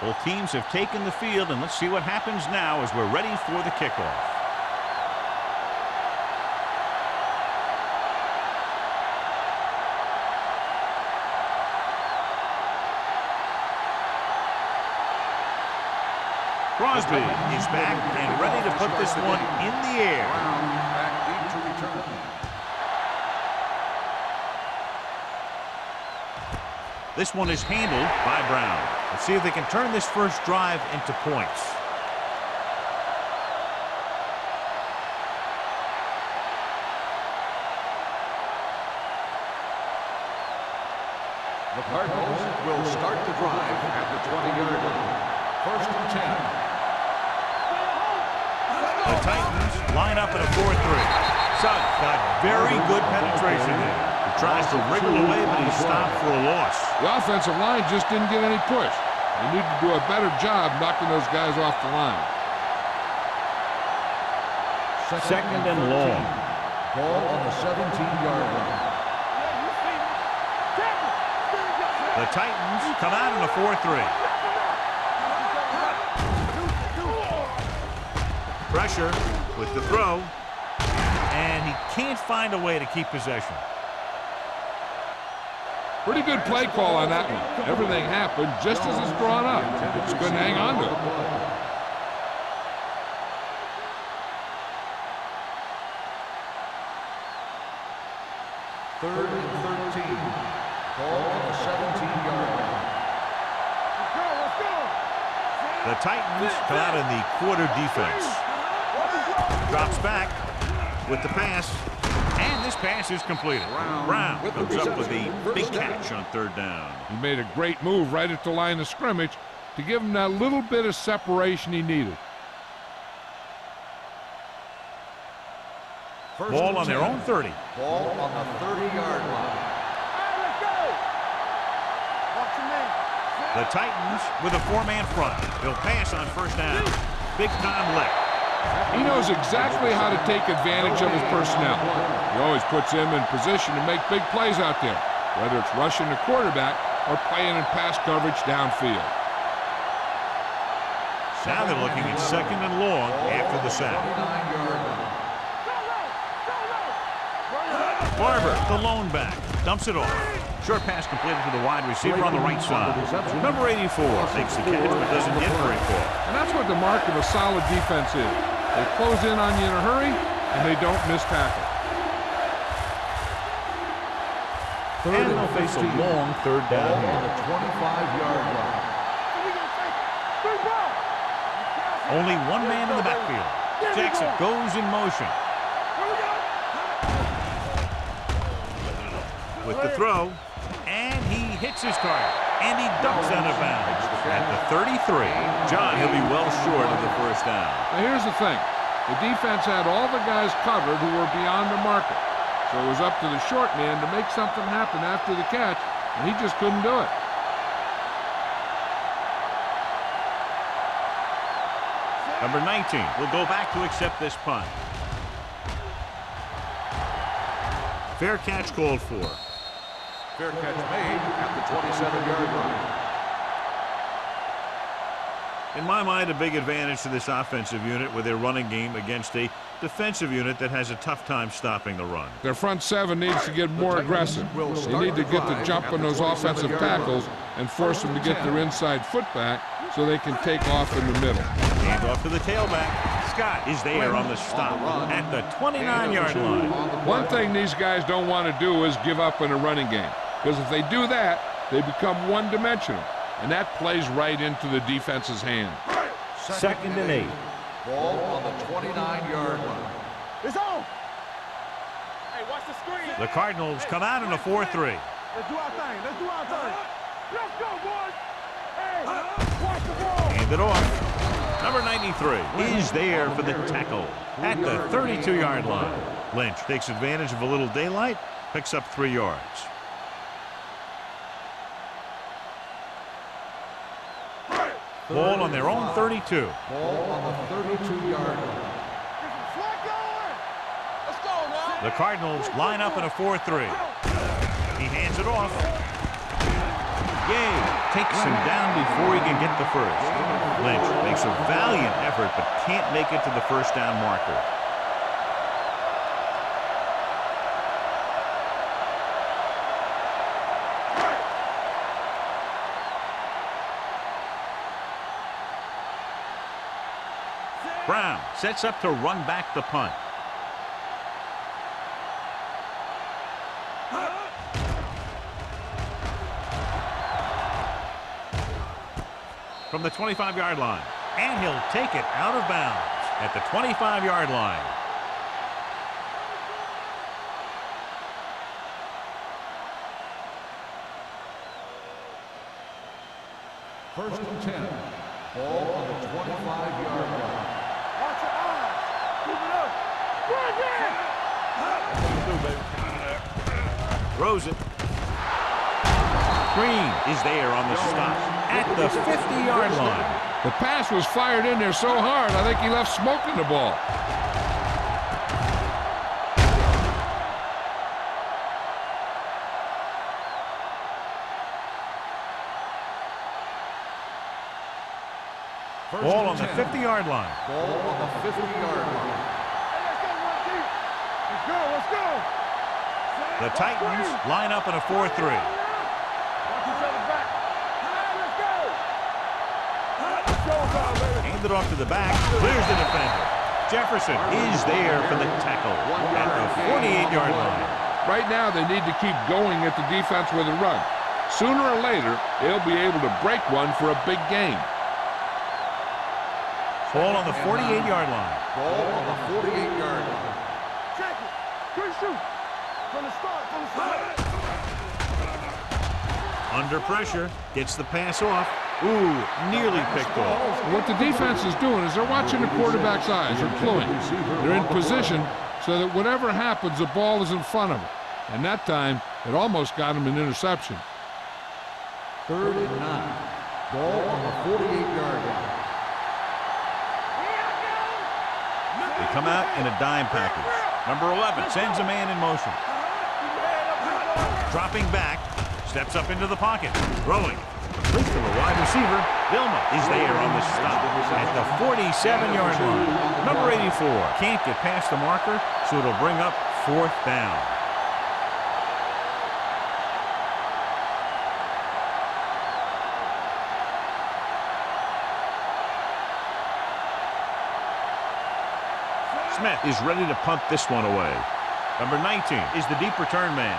Both teams have taken the field, and let's see what happens now as we're ready for the kickoff. Crosby is back and ready to put this one in the air. Back deep to return. This one is handled by Brown. Let's see if they can turn this first drive into points. The Cardinals will start the drive at the 20-yard line. 1st and 10. The Titans line up in a 4-3. Sugg got very good penetration there. He tries to wriggle away, but he's stopped for a loss. The offensive line just didn't get any push. They need to do a better job knocking those guys off the line. Second and long. Ball on the 17-yard line. The Titans come out in a 4-3. Pressure with the throw, and he can't find a way to keep possession. Pretty good play call on that one. Everything happened just as it's drawn up. Just couldn't hang on to it. 3rd and 13. Ball on the 17-yard line. The Titans come out in the quarter defense. Drops back with the pass, and this pass is completed. Brown comes up with a big catch on 3rd down. He made a great move right at the line of scrimmage to give him that little bit of separation he needed. Ball on their own 30. Ball on the 30-yard line. The Titans with a 4-man front. They'll pass on 1st down. Big-time lick. He knows exactly how to take advantage of his personnel. He always puts him in position to make big plays out there, whether it's rushing the quarterback or playing in pass coverage downfield. Now they're looking at 2nd and long after the sack. Barber, the lone back, dumps it off. Short pass completed to the wide receiver on the right side. Number 84 makes the catch but doesn't get very far. And that's what the mark of a solid defense is. They close in on you in a hurry, and they don't miss tackle. And they'll face a long 3rd down on the 25-yard line. Only one man in the backfield. Jackson goes in motion. With the throw, and he hits his target, and he dumps out of bounds. At the 33, John, he'll be well short of the 1st down. Now here's the thing. The defense had all the guys covered who were beyond the marker. So it was up to the short man to make something happen after the catch, and he just couldn't do it. Number 19 will go back to accept this punt. Fair catch called for. Fair catch made at the 27-yard line. In my mind, a big advantage to this offensive unit with their running game against a defensive unit that has a tough time stopping the run. Their front 7 needs to get more aggressive. They need to get the jump on those offensive tackles and force them to get their inside foot back so they can take off in the middle. Hand off to the tailback. Scott is there on the stop at the 29-yard line. One thing these guys don't want to do is give up in a running game, because if they do that, they become one-dimensional, and that plays right into the defense's hand. 2nd and 8. Ball on the 29-yard line. It's on. Hey, watch the screen. The Cardinals come out in a 4-3. Let's do our thing. Let's do our thing. Let's go, boys. Hey, watch the ball. Hand it off. Number 93 is there for the tackle at the 32-yard line. Lynch takes advantage of a little daylight, picks up 3 yards. Ball on their own 32. Ball on the 32-yard line. Let's go now. The Cardinals line up in a 4-3. He hands it off. Yay! Takes him down before he can get the first. Lynch makes a valiant effort but can't make it to the first down marker. Brown sets up to run back the punt. From the 25-yard line. And he'll take it out of bounds at the 25-yard line. First and 10. Ball on the 25-yard line. Watch your eyes. Keep it up. Throws it. Green is there on the stop at the 50-yard line. The pass was fired in there so hard, I think he left smoke in the ball. Ball on the 50-yard line. Ball on the 50-yard line. Let's go, let's go. The Titans line up in a 4-3. Watch each other back. Let's go. Showtime, baby. Hand it off to the back. Clears the defender. Jefferson is there for the tackle at the 48-yard line. Right now, they need to keep going at the defense with a run. Sooner or later, they'll be able to break one for a big gain. Ball on the 48-yard line. Ball on the 48-yard line. Check it. Good shoot. From the start, from the start. Under pressure. Gets the pass off. Ooh, nearly picked off. What the defense is doing is they're watching the quarterback's eyes. They're cluing. They're in position so that whatever happens, the ball is in front of them. And that time, it almost got him an interception. 3rd and 9. Ball on the 48-yard line. They come out in a dime package. Number 11 sends a man in motion. Dropping back, steps up into the pocket, throwing. Complete to the wide receiver. Vilma is there on the stop at the 47-yard line. Number 84 can't get past the marker, so it'll bring up 4th down. Smith is ready to punt this one away. Number 19 is the deep return man.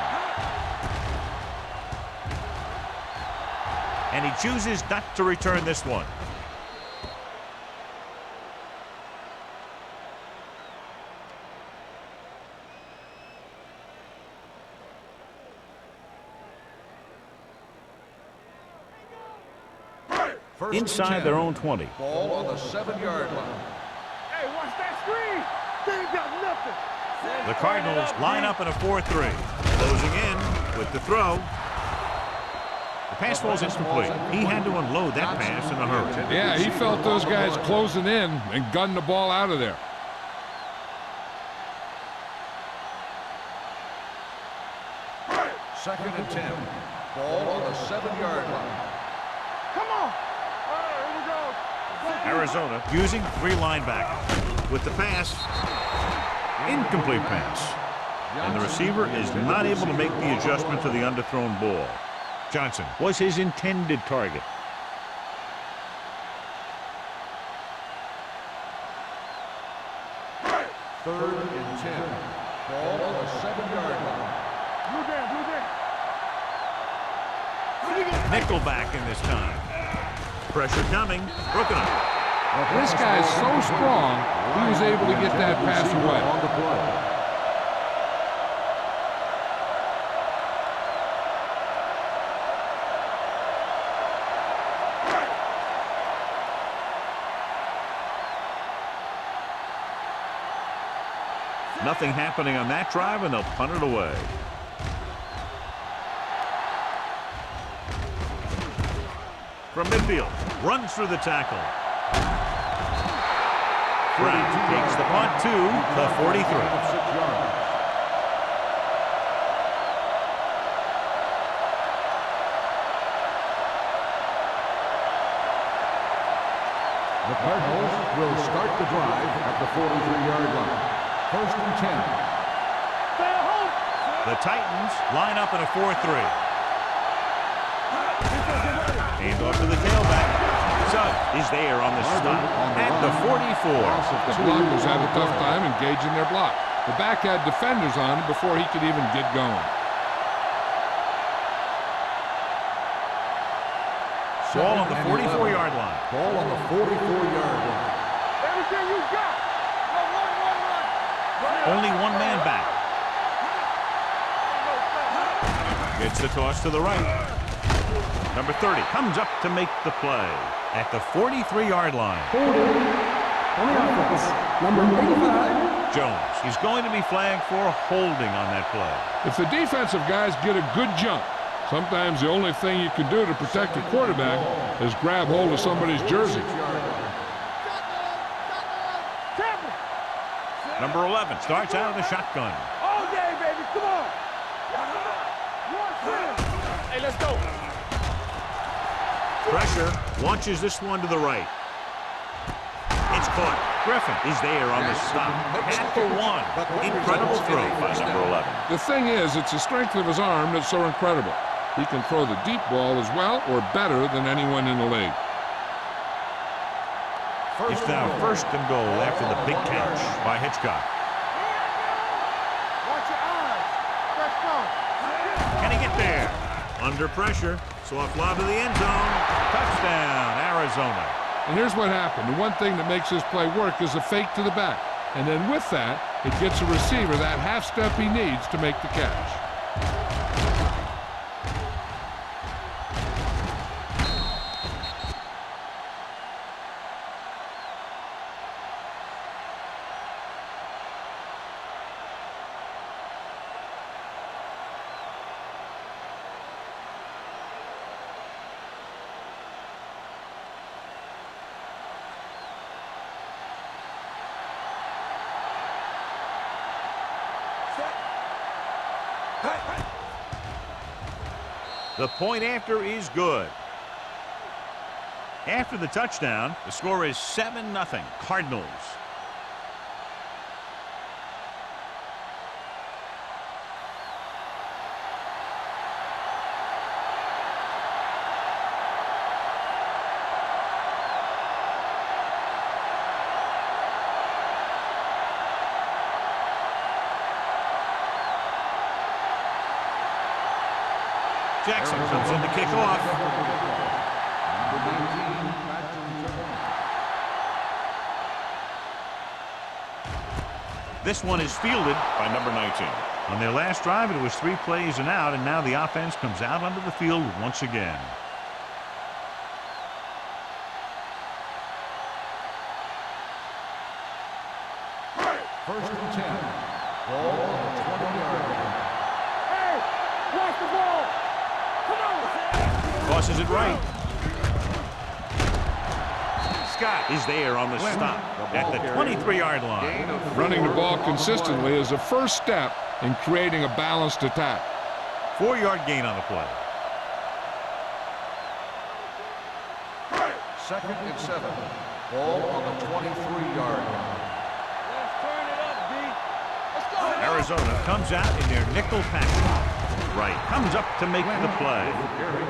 And he chooses not to return this one. Inside their own 20. Ball on the 7-yard line. Hey, watch that screen. They ain't got nothing. The Cardinals line up in a 4-3. Closing in with the throw. The pass falls incomplete. He had to unload that pass in a hurry. Yeah, he felt those guys closing in and gunned the ball out of there. Second and 10. Ball on the 7-yard line. Come on. All right, here we go. Arizona using 3 linebackers. With the pass, incomplete pass. And the receiver is not able to make the adjustment to the underthrown ball. Johnson was his intended target. Third and 10. Ball on the 7-yard line. Blue down, blue down. Nickelback in this time. Pressure coming. Broken up. This guy's so strong, he was able to get that pass away. On the play. Nothing happening on that drive, and they'll punt it away. From midfield, runs through the tackle. Brown takes the punt to the 43. The Cardinals will start the drive at the 43-yard line. First and 10. The Titans line up in a 4-3. Hand off to the tailback. Suggs is there on the stop at the 44. The blockers had a tough time engaging their block. The back had defenders on him before he could even get going. Ball on the 44-yard line. Ball on the 44-yard line. Everything you got. Only one man back. Gets the toss to the right. Number 30 comes up to make the play at the 43-yard line. On the offense, number 85. Jones is going to be flagged for holding on that play. If the defensive guys get a good jump, sometimes the only thing you can do to protect the quarterback is grab hold of somebody's jersey. Number 11 starts out of the shotgun. All day, baby. Come on. Hey, let's go. Pressure launches this one to the right. It's caught. Griffin is there on the stop at the 1. Incredible throw by number 11. The thing is, it's the strength of his arm that's so incredible. He can throw the deep ball as well or better than anyone in the league. It's now first and goal after the big catch by Hitchcock. Watch your eyes. Let's go. Can he get there? Under pressure. Soft lob to the end zone. Touchdown, Arizona. And here's what happened. The one thing that makes this play work is a fake to the back. And then with that, it gets a receiver that half step he needs to make the catch. The point after is good. After the touchdown, the score is 7-0 Cardinals. Jackson comes in to kick off. This one is fielded by number 19. On their last drive, it was 3 plays and out, and now the offense comes out onto the field once again. First and 10. Ball on the 20-yard line. Hey, watch the ball. Come on. Tosses it right. Scott is there on the stop at the 23-yard line. Running the ball consistently is the first step in creating a balanced attack. 4-yard gain on the play. Second and 7. Ball on the 23-yard line. Let's turn it up, D. Let's go. Arizona comes out in their nickel package. Wright comes up to make the play.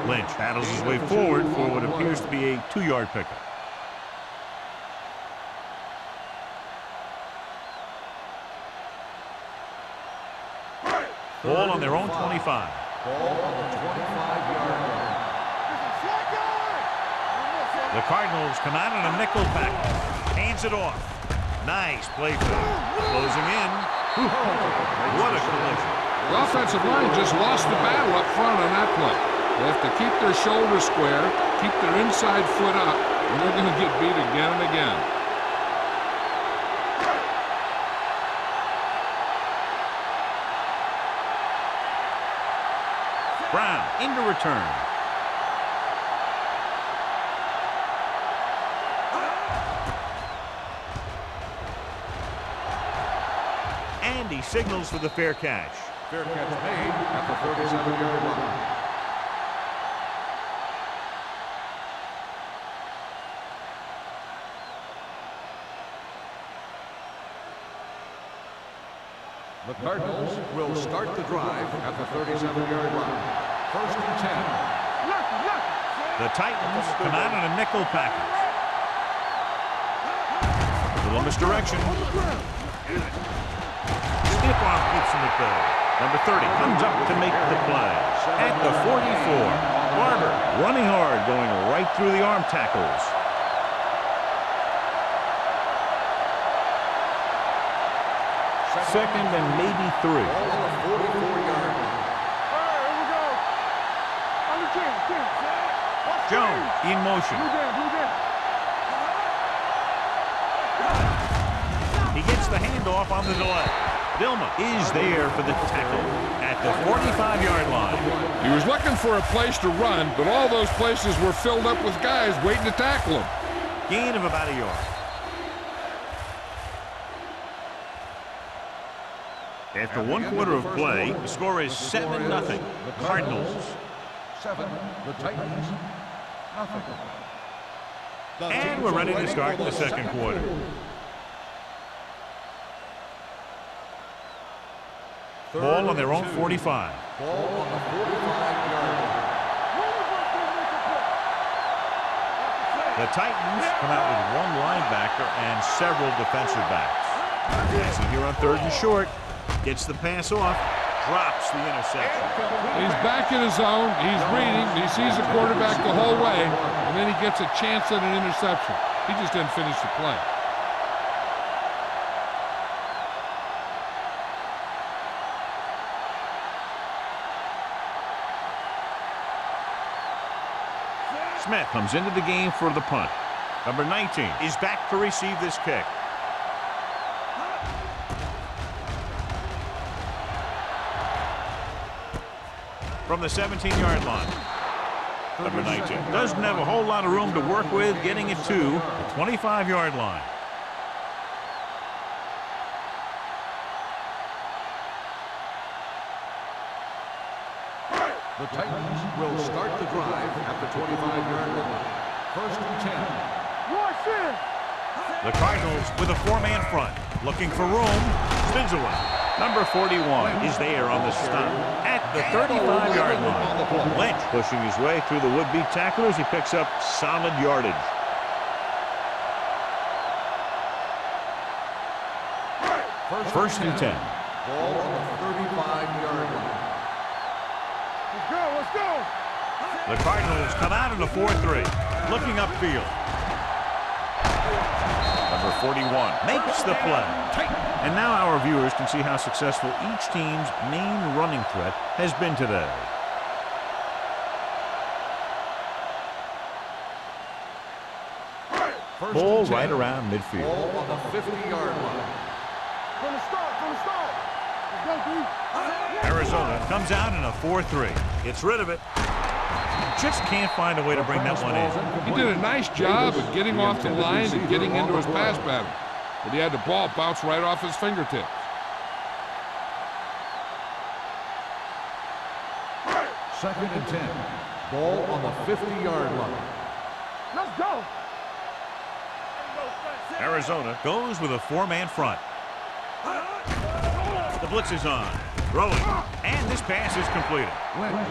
Lynch battles his way forward for what appears to be a 2-yard pickup. Ball on their own 25. Ball on the 25-yard line. The Cardinals come out in a nickel package. Hands it off. Nice play through. Closing in. What a collision. The offensive line just lost the battle up front on that play. They have to keep their shoulders square, keep their inside foot up, and they're going to get beat again and again. Brown into return. And he signals for the fair catch. Fair catch made at the 37-yard line. The Cardinals will start the drive at the 37-yard line. First and 10. The Titans come out in a nickel package. Little misdirection. Stiff arm keeps him at bay. Number 30 comes up to make the play. At the 44, Barber running hard, going right through the arm tackles. Second and maybe 3. Ball on the 44-yard line. Here we go. Under 10. Jones in motion. He gets the handoff on the delay. Dilma is there for the tackle at the 45-yard line. He was looking for a place to run, but all those places were filled up with guys waiting to tackle him. Gain of about a yard. After 1 quarter of play, the score is 7-0. Cardinals. 7. The Titans. Nothing. And we're ready to start the second quarter. Ball on their own 45. Ball on the 45-yard line. The Titans come out with 1 linebacker and several defensive backs. Passing here on 3rd and short. Gets the pass off. Drops the interception. He's back in his zone. He's reading. He sees the quarterback the whole way, and then he gets a chance at an interception. He just didn't finish the play. Smith comes into the game for the punt. Number 19 is back to receive this kick. From the 17-yard line. Number 19 doesn't have a whole lot of room to work with, getting it to the 25-yard line. The Titans will start the drive at the 25-yard line. First and 10. The Cardinals with a 4-man front. Looking for room. Spins away. Number 41 is there on the stop at the 35-yard line. Lynch pushing his way through the would-be tacklers. He picks up solid yardage. First and 10. Ball on the 35-yard line. Let's go. The Cardinals come out in a 4-3. Looking upfield. Number 41 makes the play. And now our viewers can see how successful each team's main running threat has been today. Ball right around midfield. Ball on the 50-yard line. From the start. Let's go, D. Arizona comes out in a 4-3. Gets rid of it. Just can't find a way to bring that one in. He did a nice job of getting off the line and getting into his pass pattern, but he had the ball bounce right off his fingertips. Second and 10. Ball on the 50-yard line. Let's go. Arizona goes with a 4-man front. The blitz is on. Throwing. And this pass is completed.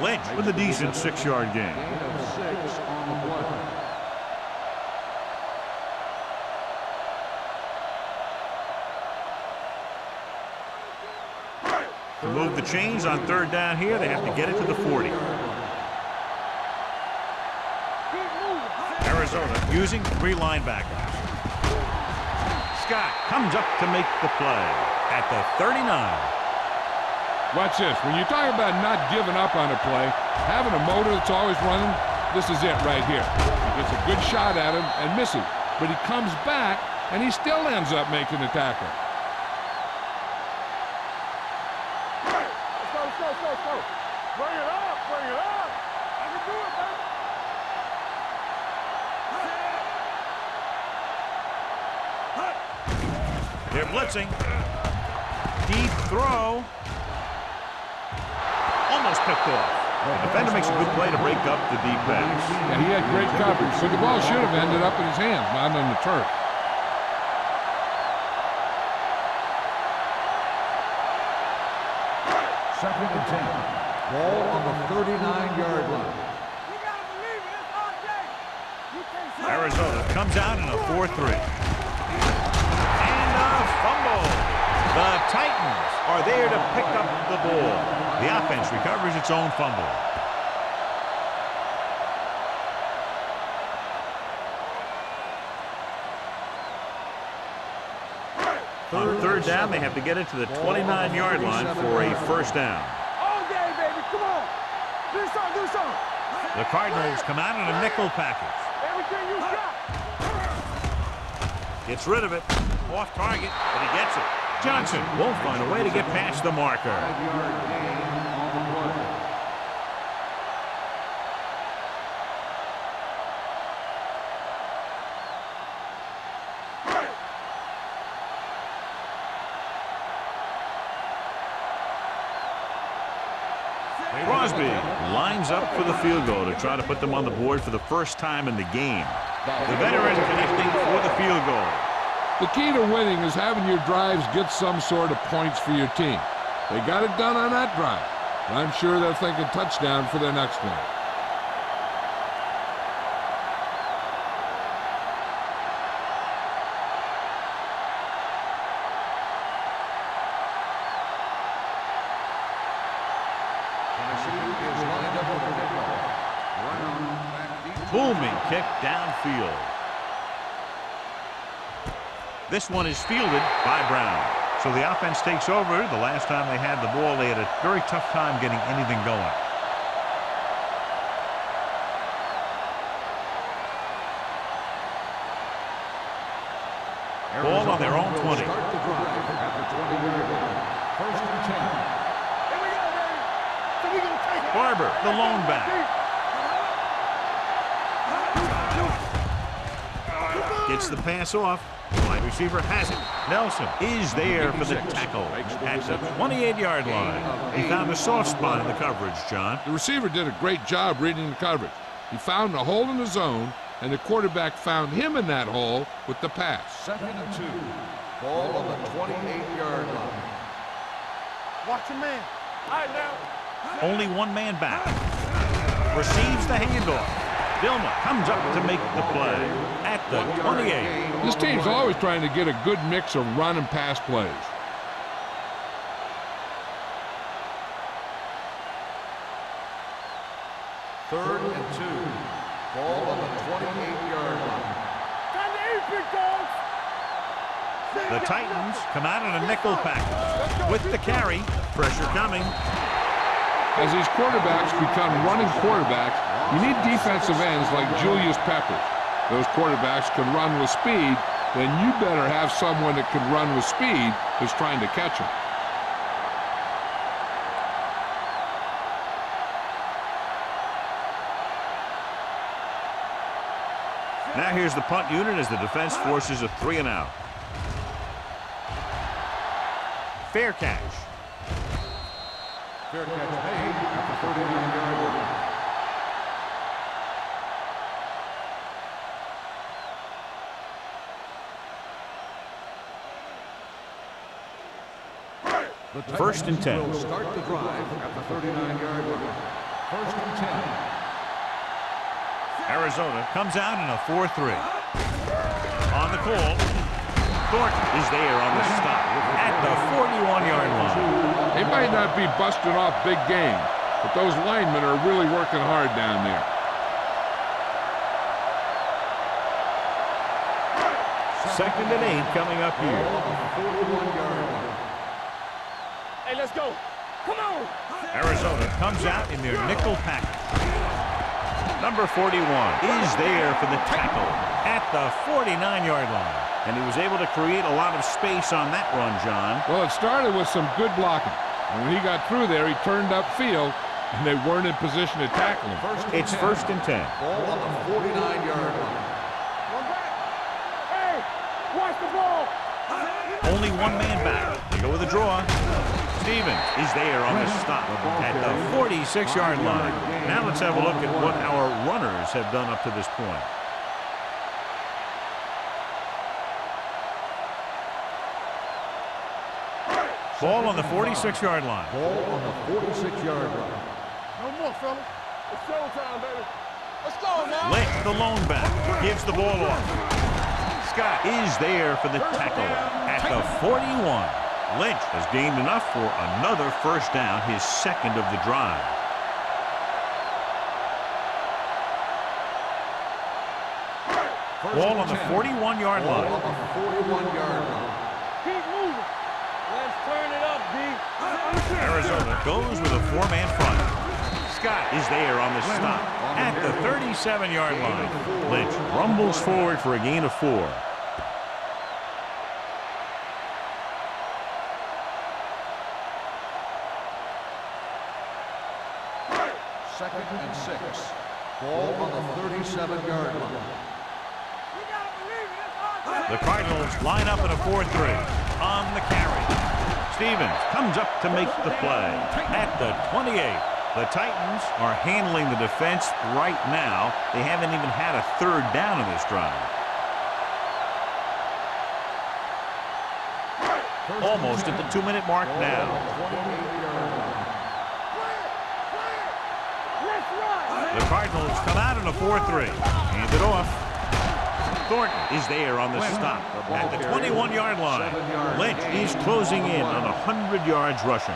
Lynch with a decent 6-yard gain. Gain of 6 on the play. To move the chains on 3rd down here, they have to get it to the 40. Arizona using 3 linebackers. Scott comes up to make the play at the 39. Watch this. When you talk about not giving up on a play, having a motor that's always running, this is it right here. He gets a good shot at him and misses, but he comes back and he still ends up making the tackle. Let's go. Bring it up. I can do it, baby. They're blitzing. Deep throw. Almost picked off. The defender makes a good play to break up the deep pass. Yeah, he had great coverage, but the ball should have ended up in his hands, not on the turf. Second and 10. Ball on the 39-yard line. You gotta believe it. It's RJ. You can't say Arizona comes out in a 4-3. And a fumble. The Titans are there to pick up the ball. The offense recovers its own fumble. On third down, they have to get it to the 29-yard line for a first down. all day, baby. Come on. Do something. Do something. The Cardinals come out in a nickel package. Everything you got. Gets rid of it. Off target, but he gets it. Johnson won't find a way to get past the marker. 5-yard gain on the play. Crosby lines up for the field goal to try to put them on the board for the first time in the game. The veteran connecting for the field goal. The key to winning is having your drives get some sort of points for your team. They got it done on that drive. And I'm sure they're thinking touchdown for their next one. Booming kick downfield. This one is fielded by Brown. So the offense takes over. The last time they had the ball, they had a very tough time getting anything going. Ball on their own 20. Start the drive at the 20-yard line. First and 10. Here we go, baby. So we gonna take it. Barber, the lone back. Gets the pass off. Wide receiver has it. Nelson is there for the tackle at the 28-yard line. He found a soft spot in the coverage, John. The receiver did a great job reading the coverage. He found a hole in the zone, and the quarterback found him in that hole with the pass. Second and 2. Ball on the 28-yard line. Watch your man. All right, now. Only one man back. Receives the handoff. Dilma comes up to make the play at the 28. This team's always trying to get a good mix of run and pass plays. Third and 2. Ball on the 28-yard line. Time to eat, big dogs. The Titans come out in a nickel package with the carry. Pressure coming. As these quarterbacks become running quarterbacks, you need defensive ends like Julius Peppers. Those quarterbacks can run with speed, then you better have someone that can run with speed who's trying to catch them. Now here's the punt unit as the defense forces a 3-and-out. Fair catch. Fair catch made at the 39-yard line. First and 10. Will start the drive at the 39-yard line. First and 10. Arizona comes out in a 4-3. On the call, Thornton is there on the stop at the 41-yard line. They might not be busting off big game, but those linemen are really working hard down there. Second and 8 coming up here. 41-yard line. Hey, let's go. Come on. Arizona comes out in their nickel package. Number 41 is there for the tackle at the 49-yard line. And he was able to create a lot of space on that run, John. Well, it started with some good blocking. And when he got through there, he turned upfield, and they weren't in position to tackle him. It's first and 10. Ball on the 49-yard line. One back. Hey, watch the ball. Only one man back. They go with a draw. Stevens is there on the stop at the 46-yard line. Now let's have a look at what our runners have done up to this point. Ball on the 46-yard line. Ball on the 46-yard line. No more, fellas. It's showtime, baby. Let's go, man. Lynch, the lone back, gives the ball off. Scott is there for the tackle at the 41. Lynch has gained enough for another first down, his second of the drive. Ball on the 41-yard line. Ball on the 41-yard line. Keep moving. Let's turn it up, D. Arizona goes with a four-man front. Scott is there on the stop at the 37-yard line. Lynch rumbles forward for a gain of 4. Second and 6. Ball on the 37-yard line. The Cardinals line up in a 4-3 on the carry. Stevens comes up to make the play at the 28. The Titans are handling the defense right now. They haven't even had a third down in this drive. Almost at the 2-minute mark now. The Cardinals come out in a 4-3. Hand it off. Thornton is there on the stop at the 21-yard line. Lynch is closing in on 100 yards rushing.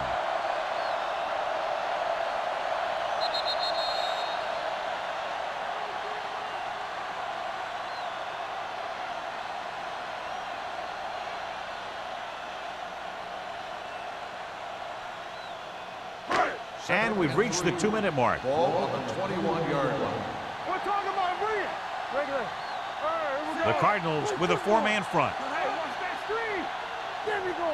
And we've reached the 2-minute mark. Ball on the 21-yard line. We're talking about brilliant. Regular. The Cardinals with a four-man front. Hey, watch that screen. There we go.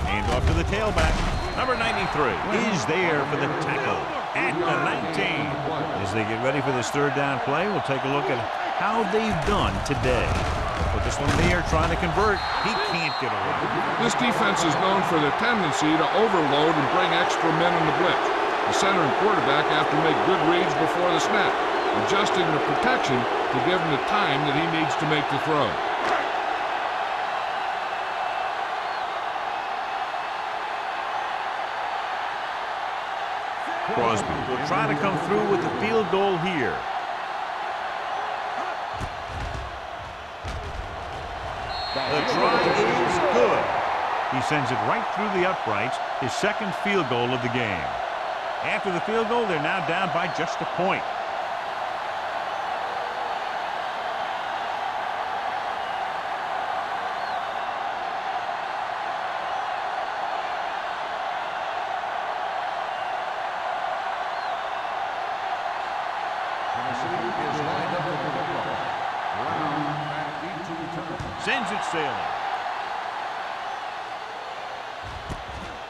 Hand off to the tailback. Number 93 is there for the tackle at the 19. As they get ready for this third down play, we'll take a look at how they've done today. But this one there trying to convert, he can't get away. This defense is known for their tendency to overload and bring extra men on the blitz. The center and quarterback have to make good reads before the snap, adjusting the protection to give him the time that he needs to make the throw. Crosby will try to come through with the field goal here. The try is good. He sends it right through the uprights, his second field goal of the game. After the field goal, they're now down by just a point. Sends it sailing.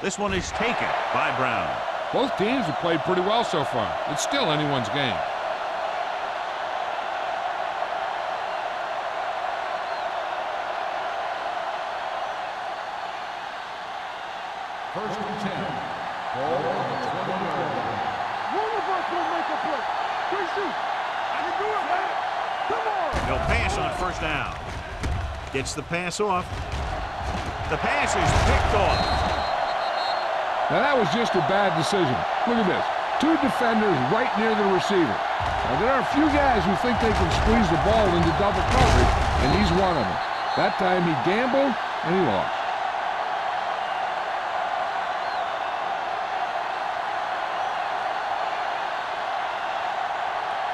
This one is taken by Brown. Both teams have played pretty well so far. It's still anyone's game. First and 10. Ball on the 20-yard line. One of us will make a play. Good shoot. I can do it, man. Come on. He'll pass on first down. Gets the pass off. The pass is picked off. Now that was just a bad decision. Look at this. 2 defenders right near the receiver. Now there are a few guys who think they can squeeze the ball into double coverage, and he's one of them. That time he gambled, and he lost.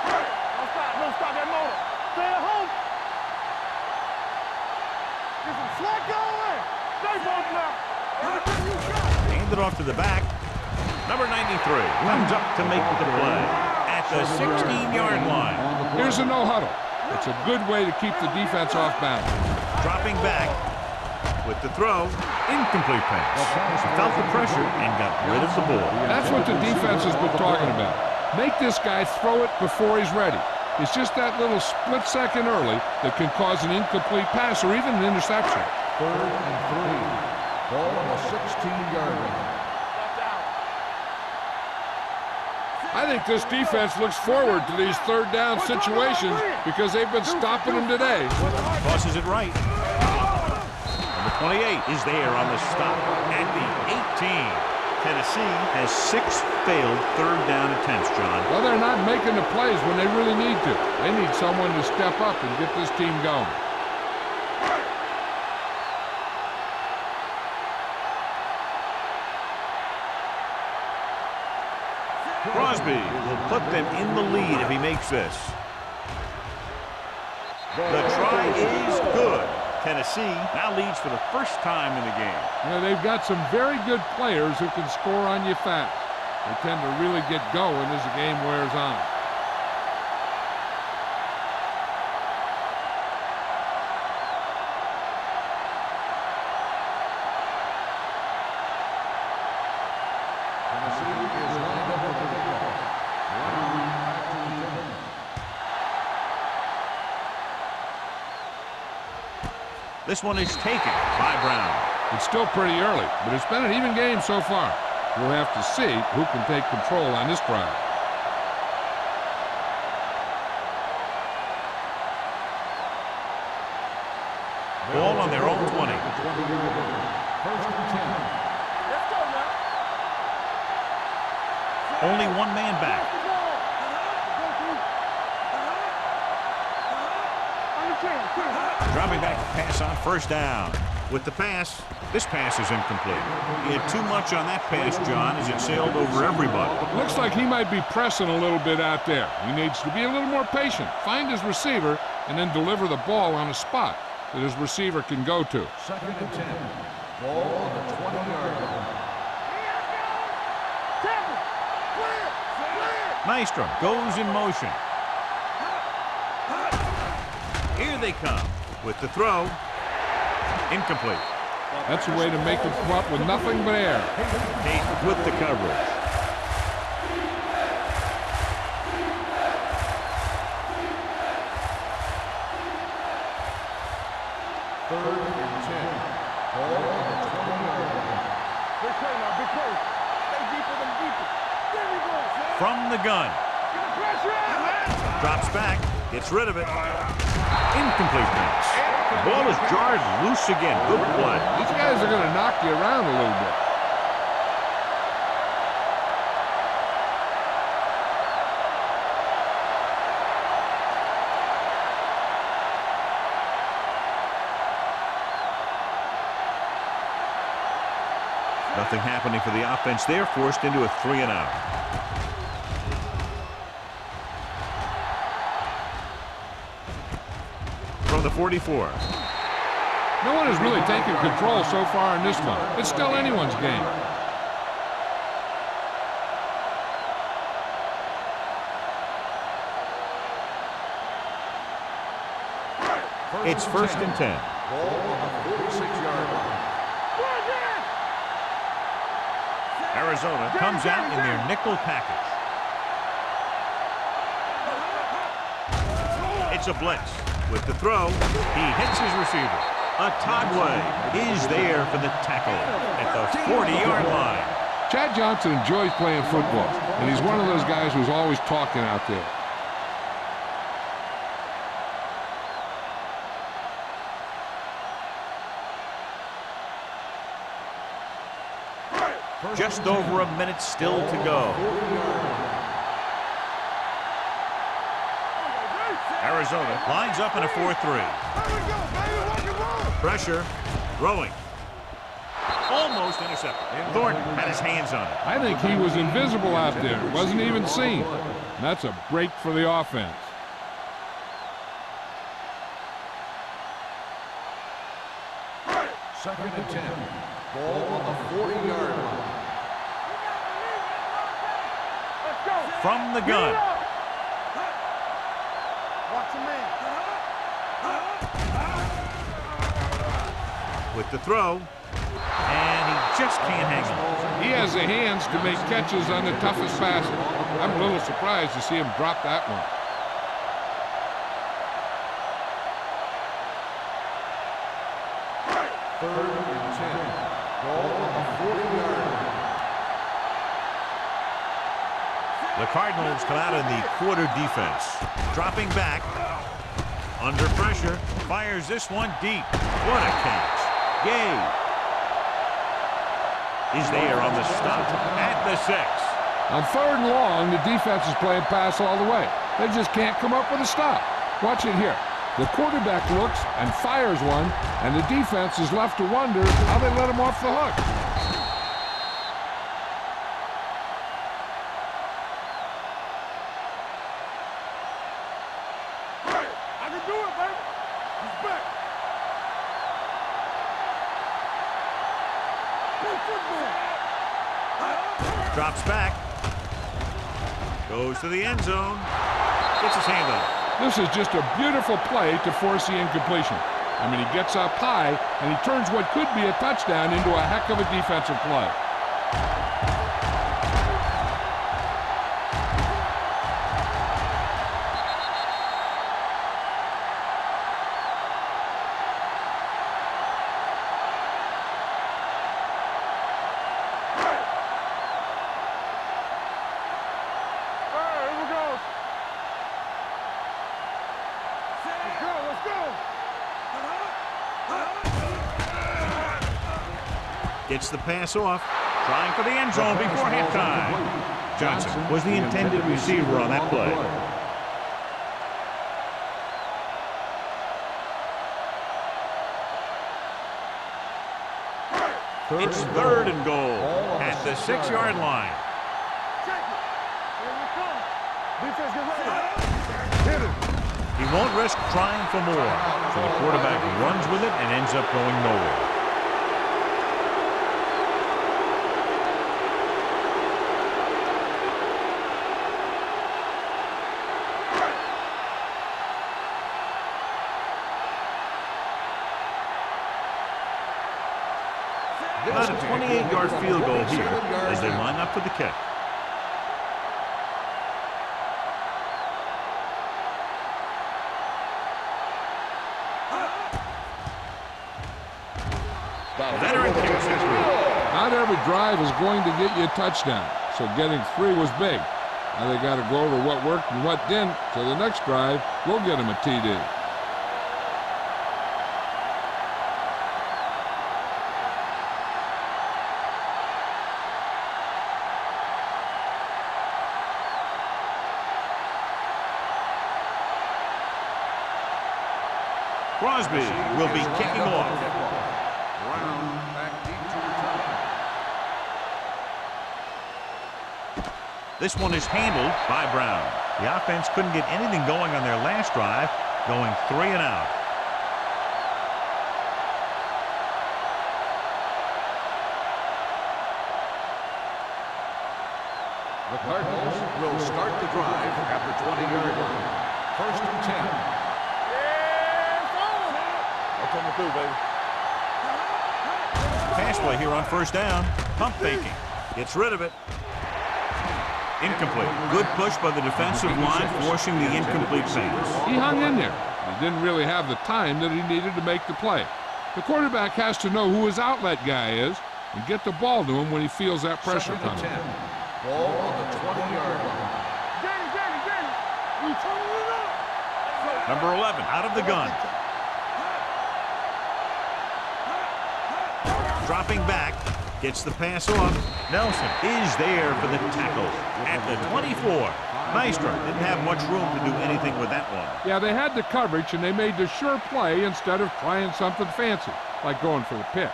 Don't stop that motor. Stay at home. Get some slack going. Stay both now. Everything you got. Hand it off to the back. Number 93 comes up to make the play at the 16-yard line. Here's a no-huddle. It's a good way to keep the defense off balance. Dropping back with the throw. Incomplete pass. He felt the pressure and got rid of the ball. That's what the defense has been talking about. Make this guy throw it before he's ready. It's just that little split second early that can cause an incomplete pass or even an interception. Third and 3. Ball on the 16-yard line. I think this defense looks forward to these third down situations because they've been stopping them today. Tosses it right. And the 28 is there on the stop at the 18. Tennessee has 6 failed third down attempts, John. Well, they're not making the plays when they really need to. They need someone to step up and get this team going. Crosby will put them in the lead if he makes this. The try is good. Tennessee now leads for the first time in the game. You know, they've got some very good players who can score on you fast. They tend to really get going as the game wears on. This one is taken by Brown. It's still pretty early, but it's been an even game so far. We'll have to see who can take control on this drive. Ball on their own 20. Only one man back. Dropping back to pass on first down. With the pass, this pass is incomplete. He had too much on that pass, John, as it sailed over everybody. Looks like he might be pressing a little bit out there. He needs to be a little more patient, find his receiver, and then deliver the ball on a spot that his receiver can go to. 2nd and 10. Ball on the 20-yard line. Maestro goes in motion. Here they come with the throw. Incomplete. That's a way to make him come up with nothing but air. Tate with the coverage. Third and 10. Ball on the 20-yard line. Big play now, big play. Stay deeper than deeper. There we go. From the gun. Get the pressure out, man. Drops back. Gets rid of it. Incomplete pass. The ball is jarred loose again. Good play. These guys are going to knock you around a little bit. Nothing happening for the offense there. Forced into a 3-and-out. From the 44. No one has really taken control so far in this one. It's still anyone's game. It's 1st and 10. Ball on the 46-yard line. Arizona comes out in their nickel package. It's a blitz. With the throw, he hits his receiver. Otagwe is there for the tackle at the 40-yard line. Chad Johnson enjoys playing football, and he's one of those guys who's always talking out there. Just over a minute still to go. Arizona lines up in a 4-3. Pressure. Throwing. Almost intercepted. Thornton had his hands on it. I think he was invisible out there. Wasn't even seen. And that's a break for the offense. Second and 10. Ball on the 40-yard line. From the gun. Watch him, man. With the throw. And he just can't hang on. He has the hands to make catches on the toughest passes. I'm a little surprised to see him drop that one. Third and 10. Ball on the 40-yard line. The Cardinals come out in the quarter defense. Dropping back. Under pressure. Fires this one deep. What a catch. Gay is there on the stop at the 6. On 3rd and long, the defense is playing pass all the way. They just can't come up with a stop. Watch it here. The quarterback looks and fires one, and the defense is left to wonder how they let him off the hook. I can do it, baby. Respect. Play football. Drops back. Goes to the end zone. Gets his hand on it. This is just a beautiful play to force the incompletion. I mean, he gets up high, and he turns what could be a touchdown into a heck of a defensive play. Gets the pass off, trying for the end zone before halftime. Johnson was the intended receiver on that play. It's 3rd and goal at the 6-yard line. He won't risk trying for more, so the quarterback runs with it and ends up going nowhere. About a 28-yard field goal here as they line up for the kick. Veteran kicks it through. Not every drive is going to get you a touchdown, so getting 3 was big. Now they got to go over what worked and what didn't, so the next drive will get them a TD. Crosby will be kicking off. Brown back deep to return. This one is handled by Brown. The offense couldn't get anything going on their last drive, going 3 and out. The Cardinals will start the drive at the 20-yard line. 1st and 10. Coming through, baby. Pass play here on 1st down. Pump faking. Gets rid of it. Incomplete. Good push by the defensive line, forcing the incomplete pass. He hung in there. He didn't really have the time that he needed to make the play. The quarterback has to know who his outlet guy is and get the ball to him when he feels that pressure 2nd and coming. 10. Ball on the 20-yard line. We turning it up. Number 11 out of the gun. Dropping back, gets the pass off. Nelson is there for the tackle at the 24. Maestro didn't have much room to do anything with that one. Yeah, they had the coverage, and they made the sure play instead of trying something fancy, like going for the pick.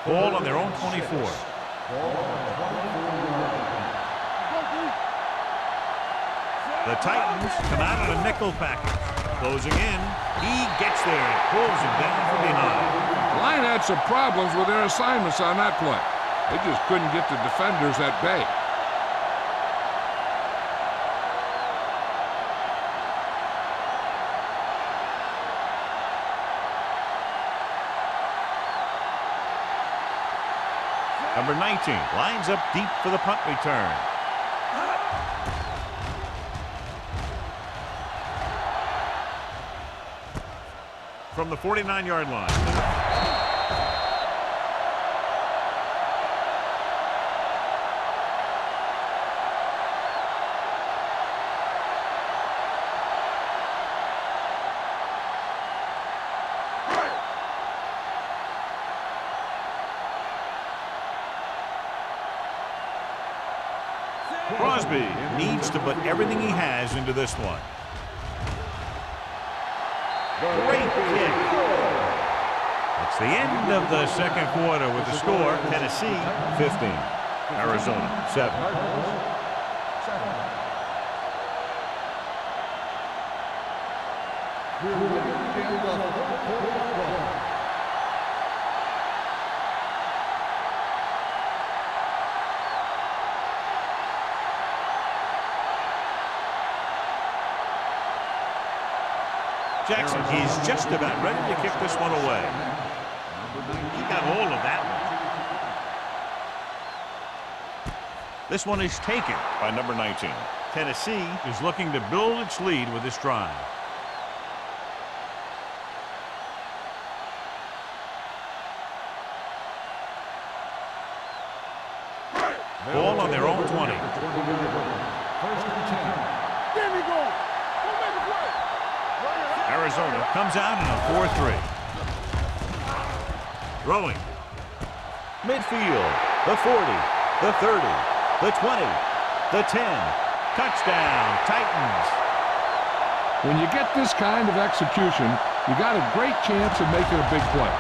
Ball on their own 24. The Titans come out on a nickel package. Closing in, he gets there and pulls him down from behind. The line had some problems with their assignments on that play. They just couldn't get the defenders at bay. Number 19 lines up deep for the punt return. From the 49-yard line. Crosby needs to put everything he has into this one. Great kick. It's the end of the second quarter with the score, Tennessee 15, Arizona 7. Jackson, he's just about ready to kick this one away. He got all of that one. This one is taken by number 19. Tennessee is looking to build its lead with this drive. Ball on their own 20. First and 10. There we go. Who made the play? Arizona comes out in a 4-3. Throwing. Midfield. The 40. The 30. The 20. The 10. Touchdown, Titans. When you get this kind of execution, you got a great chance of making a big play.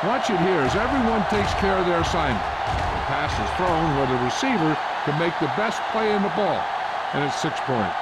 Watch it here as everyone takes care of their assignment. The pass is thrown where the receiver can make the best play in the ball, and it's 6 points.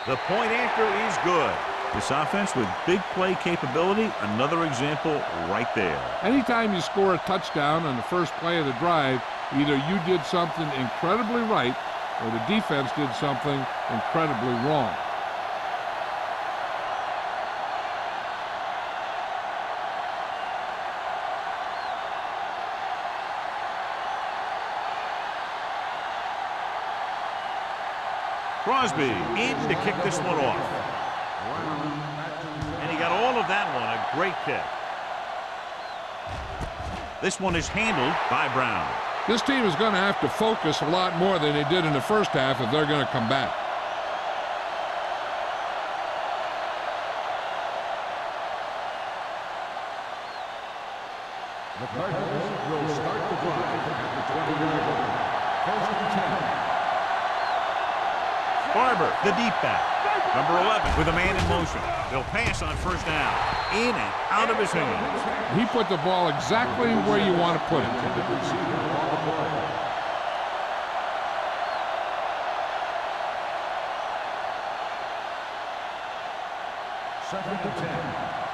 The point after is good. This offense with big play capability, another example right there. Anytime you score a touchdown on the first play of the drive, either you did something incredibly right or the defense did something incredibly wrong. Crosby in to kick this one off. And he got all of that one, a great kick. This one is handled by Brown. This team is going to have to focus a lot more than they did in the first half if they're going to come back. The Cardinals will start the drive at the 20-yard line. First and 10. Barber, the deep back. Number 11 with a man in motion. They'll pass on first down. In and out of his hands. He put the ball exactly where you want to put it. Second and 10.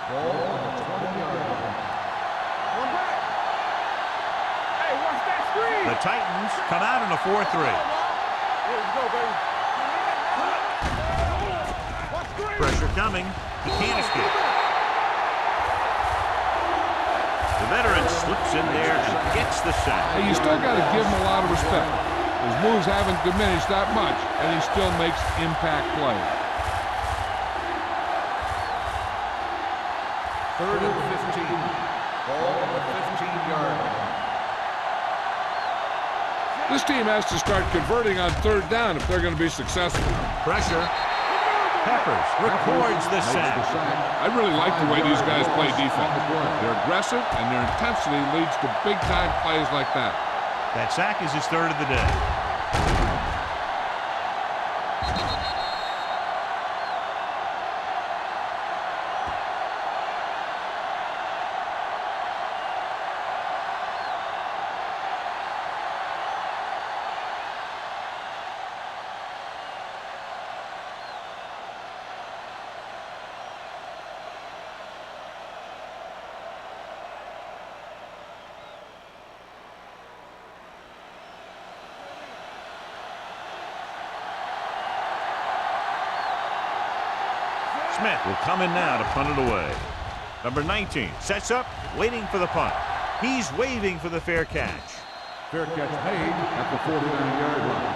Ball on the 20-yard line. One back. Hey, watch that screen. The Titans come out in a 4-3. Here we go, baby. Pressure coming. He can't escape. The veteran slips in there and gets the sack. Hey, you still got to give him a lot of respect. His moves haven't diminished that much, and he still makes impact plays. Third and 15. Ball on the 15-yard line. This team has to start converting on third down if they're going to be successful. Pressure. Peppers records the sack. I really like the way these guys play defense. They're aggressive, and their intensity leads to big-time plays like that. That sack is his third of the day. Smith will come in now to punt it away. Number 19 sets up, waiting for the punt. He's waving for the fair catch. Fair catch made at the 49-yard line.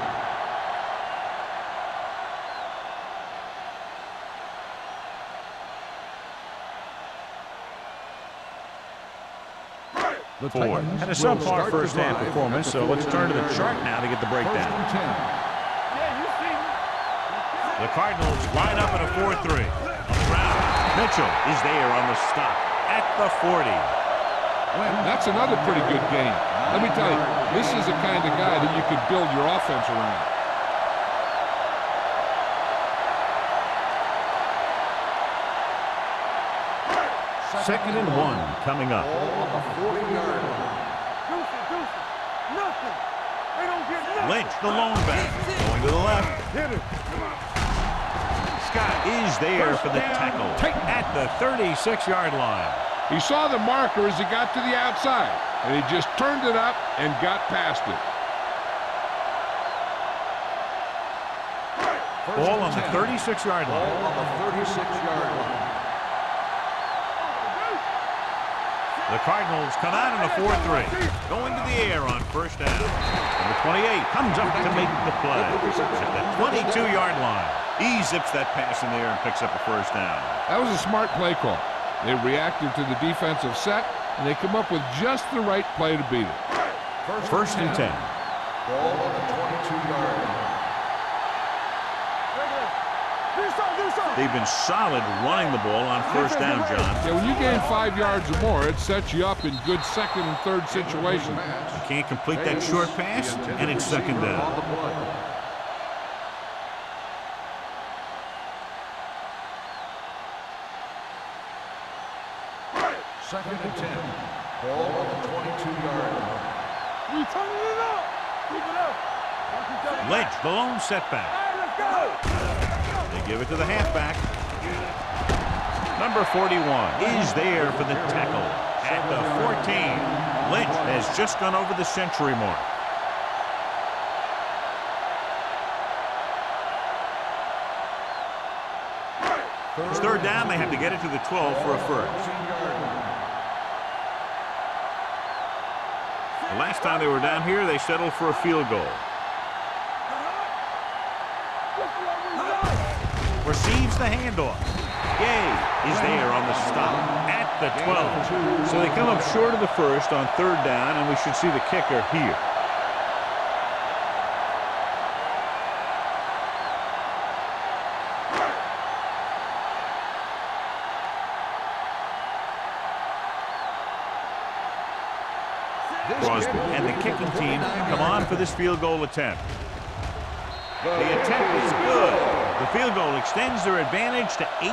The Ford Titans had a will subpar start the first-half drive performance, at so the let's turn to the 42-yard chart line. now to get the First breakdown. and 10. Yeah, you see me. The Cardinals line up in a 4-3. On the ground, Mitchell is there on the stop at the 40. That's another pretty good game. Let me tell you, this is the kind of guy that you could build your offense around. Second and 1 coming up. Ball on the 40-yard line. Deuce. Nothing. They don't get nothing. Lynch, the lone back, going to the left. Hit it. Scott is there for the tackle at the 36-yard line. He saw the marker as he got to the outside, and he just turned it up and got past it. Ball on the 36-yard Ball line. on the 36-yard line. The Cardinals come out in a 4-3, going to the air on first down. Number 28 comes up to make the play at the 22-yard line. He zips that pass in the air and picks up a first down. That was a smart play call. They reacted to the defensive set, and they come up with just the right play to beat it. First and 10. Ball on the 22-yard line. They've been solid running the ball on first down, John. Yeah, when you gain 5 yards or more, it sets you up in good second and third situations. You can't complete that short pass, and it's second On down. the play. Second and 10. Ball on the 22-yard line. We turning it up. Keep it up. Watch each other. Lynch, the lone setback. Hey, let's go. They give it to the halfback. Number 41 is there for the tackle at the 14. Lynch has just gone over the century mark. It's third down. They have to get it to the 12 for a first. The last time they were down here, they settled for a field goal. Receives the handoff. Gay is there on the stop at the 12. So they come up short of the first on third down, and we should see the kicker here. Crosby and the kicking team come on for this field goal attempt. The attempt is good. The field goal extends their advantage to 18.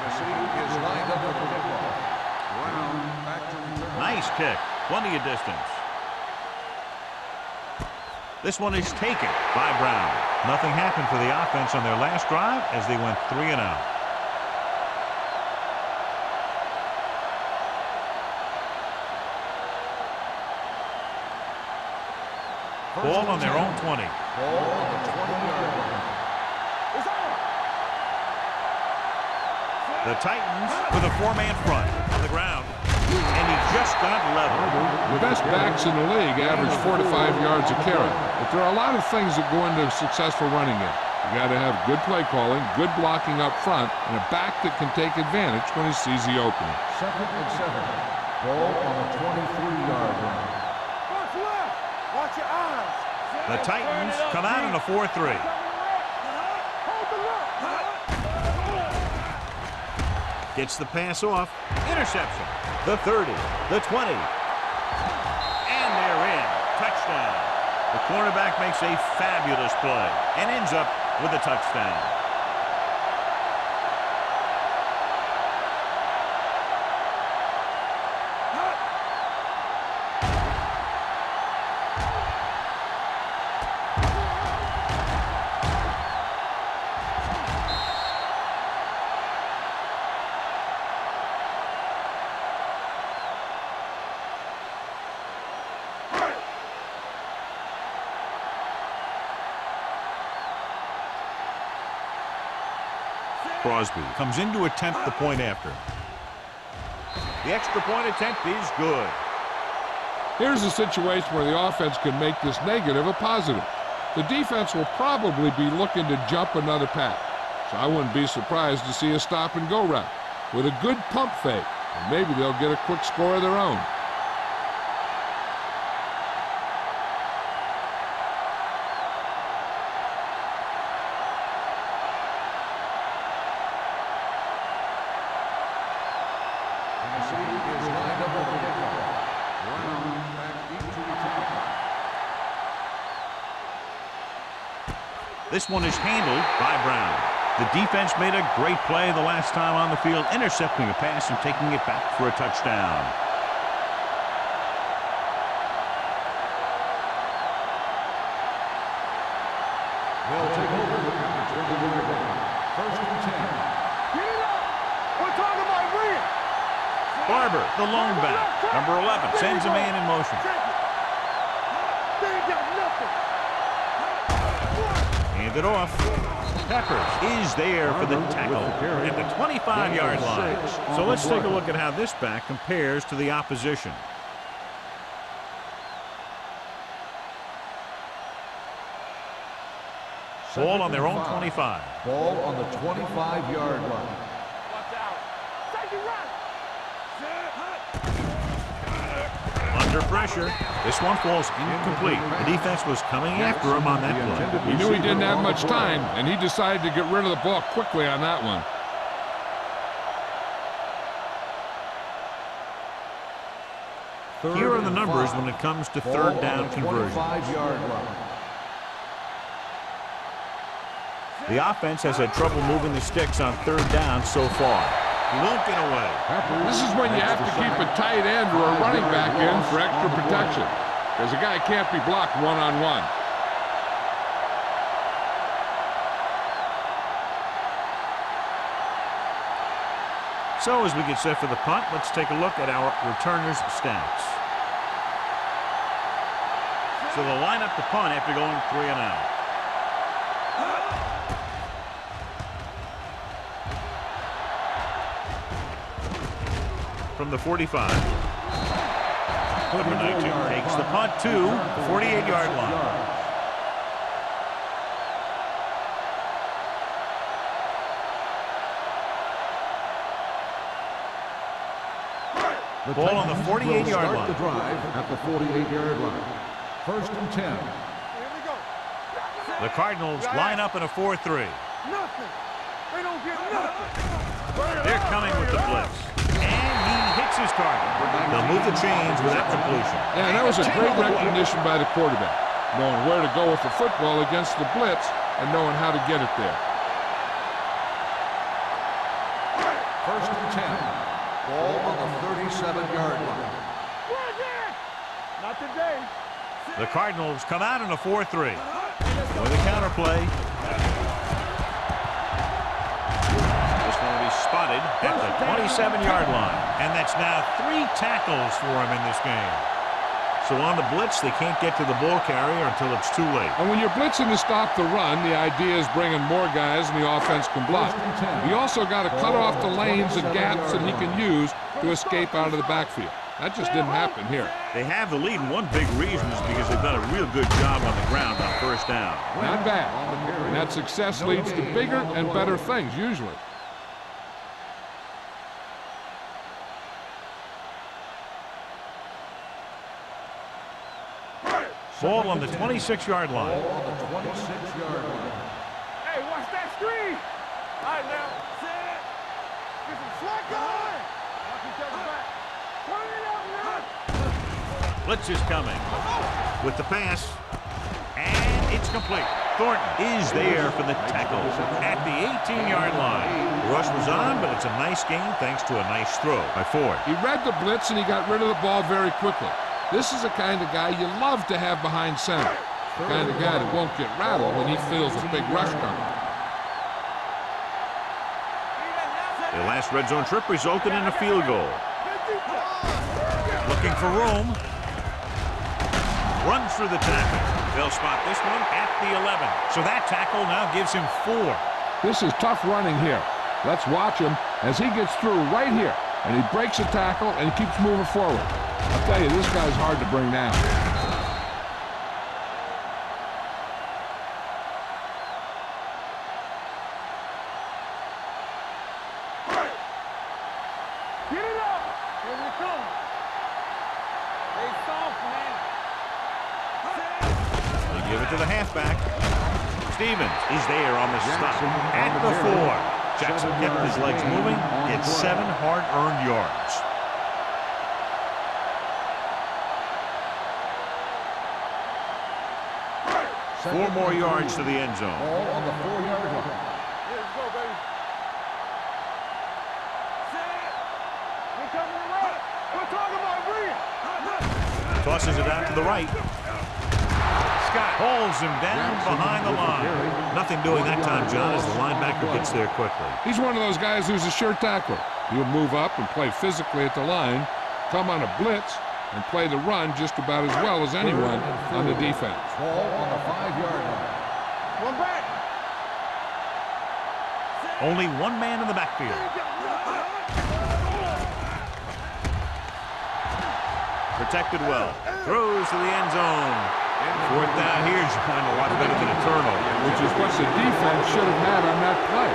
Tennessee is lined up for the kickoff. Brown back to return. Nice kick. Plenty of distance. This one is taken by Brown. Nothing happened for the offense on their last drive as they went 3 and out. Ball on their own 20. Ball on the 20-yard line. The Titans with a 4-man front on the ground. And he just got level. The best backs in the league average 4 to 5 yards a carry. But there are a lot of things that go into a successful running game. You got to have good play calling, good blocking up front, and a back that can take advantage when he sees the opening. Second and 7. Ball on the 23-yard line. Watch left. Watch your eyes. The Titans come out in a 4-3. Hold the look. Gets the pass off. Interception. The 30. The 20. And they're in. Touchdown. The cornerback makes a fabulous play and ends up with a touchdown. Crosby comes in to attempt the point after. The extra point attempt is good. Here's a situation where the offense can make this negative a positive. The defense will probably be looking to jump another pack, so I wouldn't be surprised to see a stop-and-go route with a good pump fake, and maybe they'll get a quick score of their own. This one is handled by Brown. The defense made a great play the last time on the field, intercepting a pass and taking it back for a touchdown. They'll take over at the 20-yard line. First and 10. Get it up. We're talking about win. Barber, the lone back, number 11, sends a man in motion. They ain't got nothing. Hand it off. Peppers is there for the tackle at the 25-yard line. So let's take a look at how this back compares to the opposition. Ball on their own 25. Ball on the 25-yard line. Watch out. Take it right. Under pressure. This one falls incomplete. The defense was coming after him on that play. He knew he didn't have much time, and he decided to get rid of the ball quickly on that one. Here are the numbers when it comes to third down conversions. 25-yard line. The offense has had trouble moving the sticks on third down so far. He won't get away. This is when you have to keep a tight end or a running back in for extra protection, because a guy can't be blocked one-on-one. So as we get set for the punt, let's take a look at our returners' stats. So they'll line up the punt after going 3 and out. From the 45. Number 19 takes the punt to the 48-yard line. The Ball on the Titans 48-yard will line. start the drive at the 48-yard line. First and 10. Here we go. The Cardinals line up in a 4-3. Nothing. They don't get nothing. They're coming with the blitz. And he hits his target. They'll move the chains without completion. Yeah, that was a great recognition by the quarterback, knowing where to go with the football against the blitz and knowing how to get it there. First and 10. Ball on the 37-yard line. Not today. The Cardinals come out in a 4-3. With a counter play. This one will be spotted at the 27-yard line. And that's now 3 tackles for him in this game. So on the blitz, they can't get to the ball carrier until it's too late. And when you're blitzing to stop the run, the idea is bringing more guys and the offense can block. You also got to cut off the lanes and gaps that he can use to escape out of the backfield. That just didn't happen here. They have the lead, and one big reason is because they've done a real good job on the ground on first down. Not bad. And that success leads to bigger and better things, usually. Ball on the 26-yard line. Ball on the 26-yard line. Hey, watch that screen. All right, now. Get some slack on. Watch each other back. Turn it up now. Blitz is coming with the pass, and it's complete. Thornton is there for the tackle at the 18-yard line. The rush was on, but it's a nice gain thanks to a nice throw by Ford. He read the blitz and he got rid of the ball very quickly. This is the kind of guy you love to have behind center. The kind of guy that won't get rattled when he feels a big rush coming. Their last red zone trip resulted in a field goal. Looking for room. Runs through the tackle. They'll spot this one at the 11. So that tackle now gives him 4. This is tough running here. Let's watch him as he gets through right here. And he breaks a tackle and keeps moving forward. I'll tell you, this guy's hard to bring down. Get it up. Here we come. Stay soft, man. They give it to the halfback. Stevens is there on the stop at the 4. Jackson kept his legs moving. It's 7 hard-earned yards. Four more yards to the end zone. Ball on the 4-yard line. Let's go, baby. We're coming around. We're talking about bringing. Tosses it out to the right. Scott hauls him down behind the line. Nothing doing that time, John, as the linebacker gets there quickly. He's one of those guys who's a sure tackler. He'll move up and play physically at the line, come on a blitz, and play the run just about as well as anyone on the defense. Ball on the 5-yard line. One back. Only one man in the backfield. Protected well. Throws to the end zone. 4th down here, John, a lot better than a turnover. Which is what the defense should have had on that play.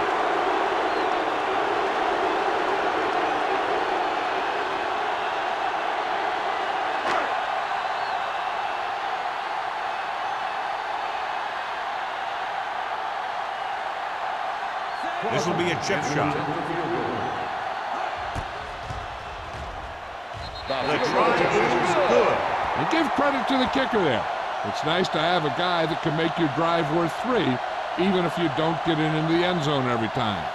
This will be a chip shot. The try is good. And give credit to the kicker there. It's nice to have a guy that can make your drive worth 3, even if you don't get it into the end zone every time.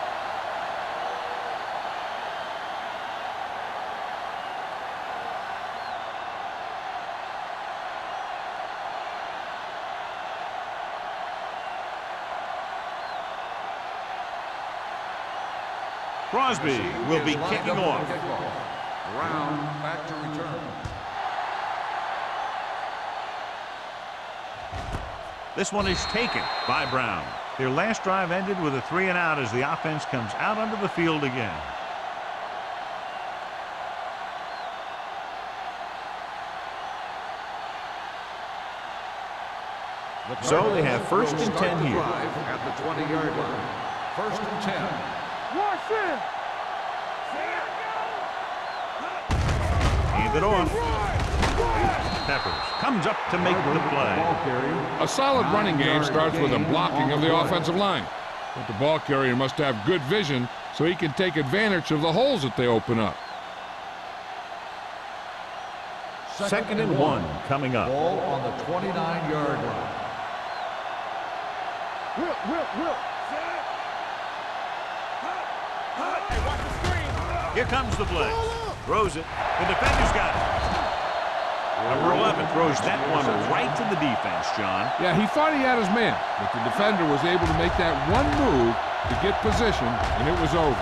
Crosby will be kicking off. Brown back to return. This one is taken by Brown. Their last drive ended with a 3-and-out as the offense comes out onto the field again. So they have 1st and 10 here. At the 20-yard line. 1st and 10. Watch it. Hand it off. Peppers comes up to make the play. A solid running game starts with a blocking of the offensive line. But the ball carrier must have good vision so he can take advantage of the holes that they open up. 2nd and 1 coming up. Ball on the 29-yard line. Will. Hey, watch the screen. Here comes the blitz. Throws it. The defender's got it. Number 11 throws that one right to the defense, John. Yeah, he thought he had his man, but the defender was able to make that one move to get position, and it was over.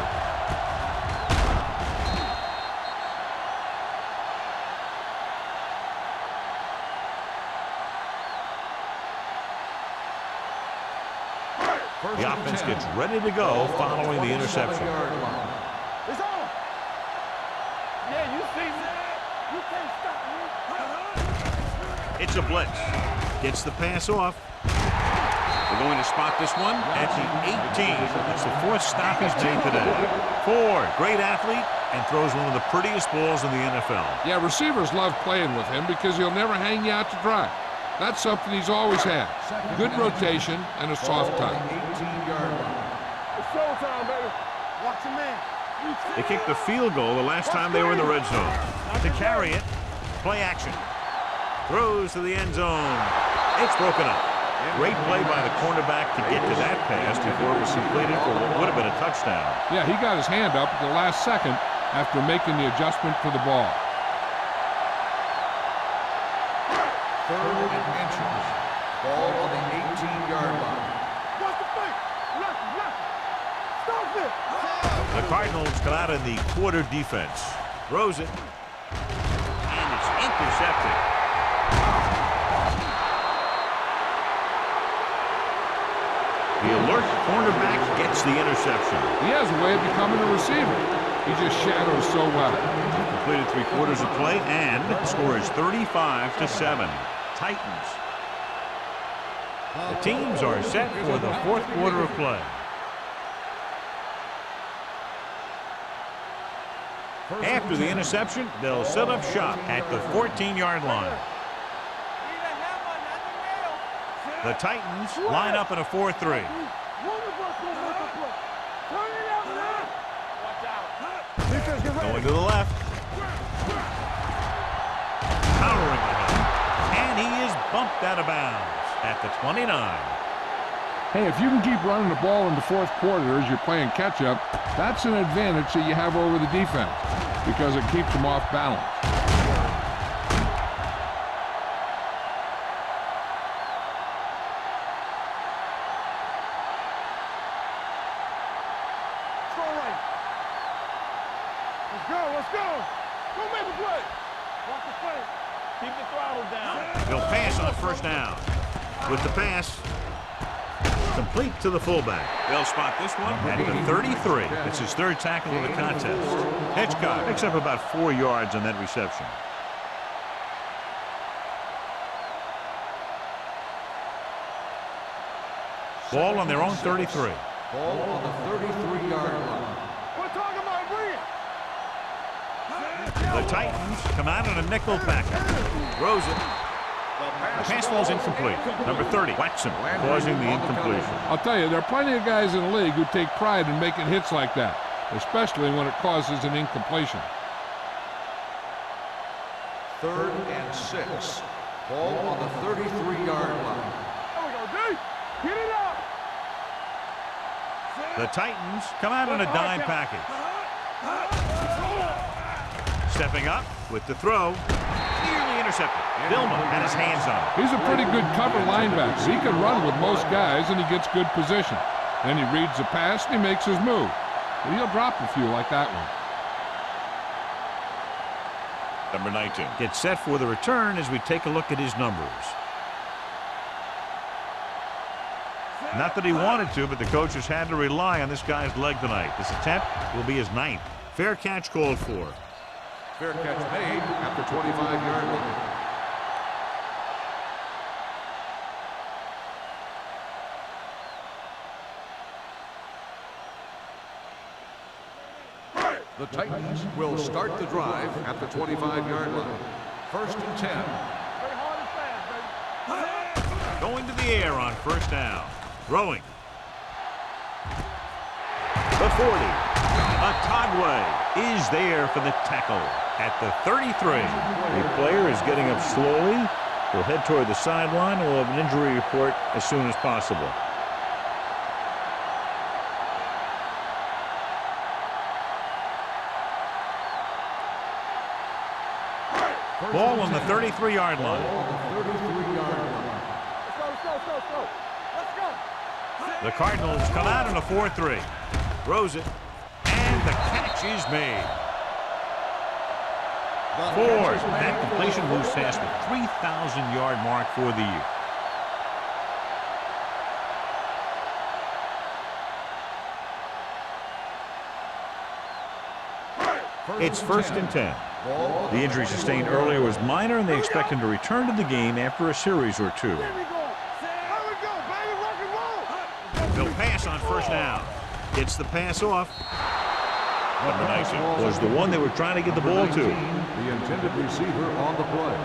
The offense gets ready to go following the interception. It's on. Yeah, you see that? You can't stop me. It's a blitz. Gets the pass off. They're going to spot this one at the 18. It's the 4th stop he's made today. Ford, great athlete, and throws one of the prettiest balls in the NFL. Yeah, receivers love playing with him because he'll never hang you out to dry. That's something he's always had. Good rotation and a soft touch. 18-yard line. It's showtime, baby. Watch your man. They kicked the field goal the last time they were in the red zone. To carry it, play action. Throws to the end zone. It's broken up. Great play by the cornerback to get to that pass before it was completed for what would have been a touchdown. Yeah, he got his hand up at the last second after making the adjustment for the ball. 3rd and inches. Ball on the 18-yard line. Watch the fake. Left. Stop it. The Cardinals come out in the quarter defense. Throws it. And it's intercepted. The alert cornerback gets gets the interception. He has a way of becoming a receiver. He just shadows so well. Completed 3/4 of play, and the score is 35-7. Titans. The teams are set for the 4th quarter of play. After the interception, they'll set up shop at the 14-yard line. The Titans line up in a 4-3. Going to the left. Powering it. And he is bumped out of bounds at the 29. Hey, if you can keep running the ball in the 4th quarter as you're playing catch-up, that's an advantage that you have over the defense because it keeps them off balance. Let's go. Go make a play. Walk the play. Keep the throttle down. He'll pass on 1st down. With the pass, complete to the fullback. They'll spot this one at the 33. It's his 3rd tackle of the contest. Hitchcock picks up about 4 yards on that reception. Ball on their own 33. Ball on the 33-yard line. We're talking about bring it. The Titans come out in a nickel package. Throws it. The pass falls incomplete. Number 30, Watson, causing the incompletion. I'll tell you, there are plenty of guys in the league who take pride in making hits like that, especially when it causes an incompletion. 3rd and 6. Ball on the 33-yard line. There we go, D. Get it out. The Titans come out in a dime package. Stepping up with the throw. Nearly intercepted. Vilma had his hands on it. He's a pretty good cover linebacker. He can run with most guys, and he gets good position. Then he reads the pass, and he makes his move. But he'll drop a few like that one. Number 19 gets set for the return as we take a look at his numbers. Not that he wanted to, but the coaches had to rely on this guy's leg tonight. This attempt will be his 9th. Fair catch called for. Fair catch made at the 25-yard line. The Titans will start the drive at the 25-yard line. 1st and 10. Very hard and fast, baby. Going to the air on 1st down. Throwing. The 40. Atagwe is there for the tackle at the 33. The player is getting up slowly. He'll head toward the sideline and will have an injury report as soon as possible. Ball on the 33-yard line. Let's go. Let's go. The Cardinals come out in a 4-3. Throws it. And the catch is made. Ford. That completion moves past the 3,000-yard mark for the year. It's 1st and 10. The injury sustained earlier was minor, and they expect him to return to the game after a series or 2. There we go. There we go, baby. Rock and roll. They'll pass on 1st down. Gets the pass off. Number 19 was the one they were trying to get the ball to. The intended receiver on the play.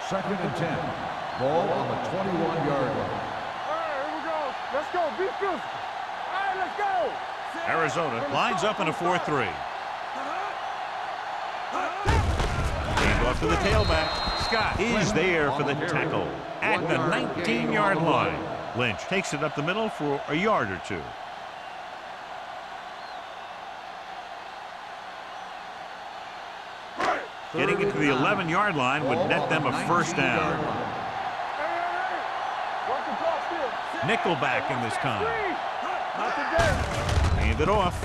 Second and 10. Ball on the 21-yard line. All right, here we go. Let's go. Be physical. All right, let's go. Arizona lines up in a 4-3. Hand off to the tailback. Scott is there for the tackle at the 19-yard line. Lynch takes it up the middle for a yard or 2. Getting it to the 11-yard line would net them a 1st down. Nickelback in this time. Hand it off.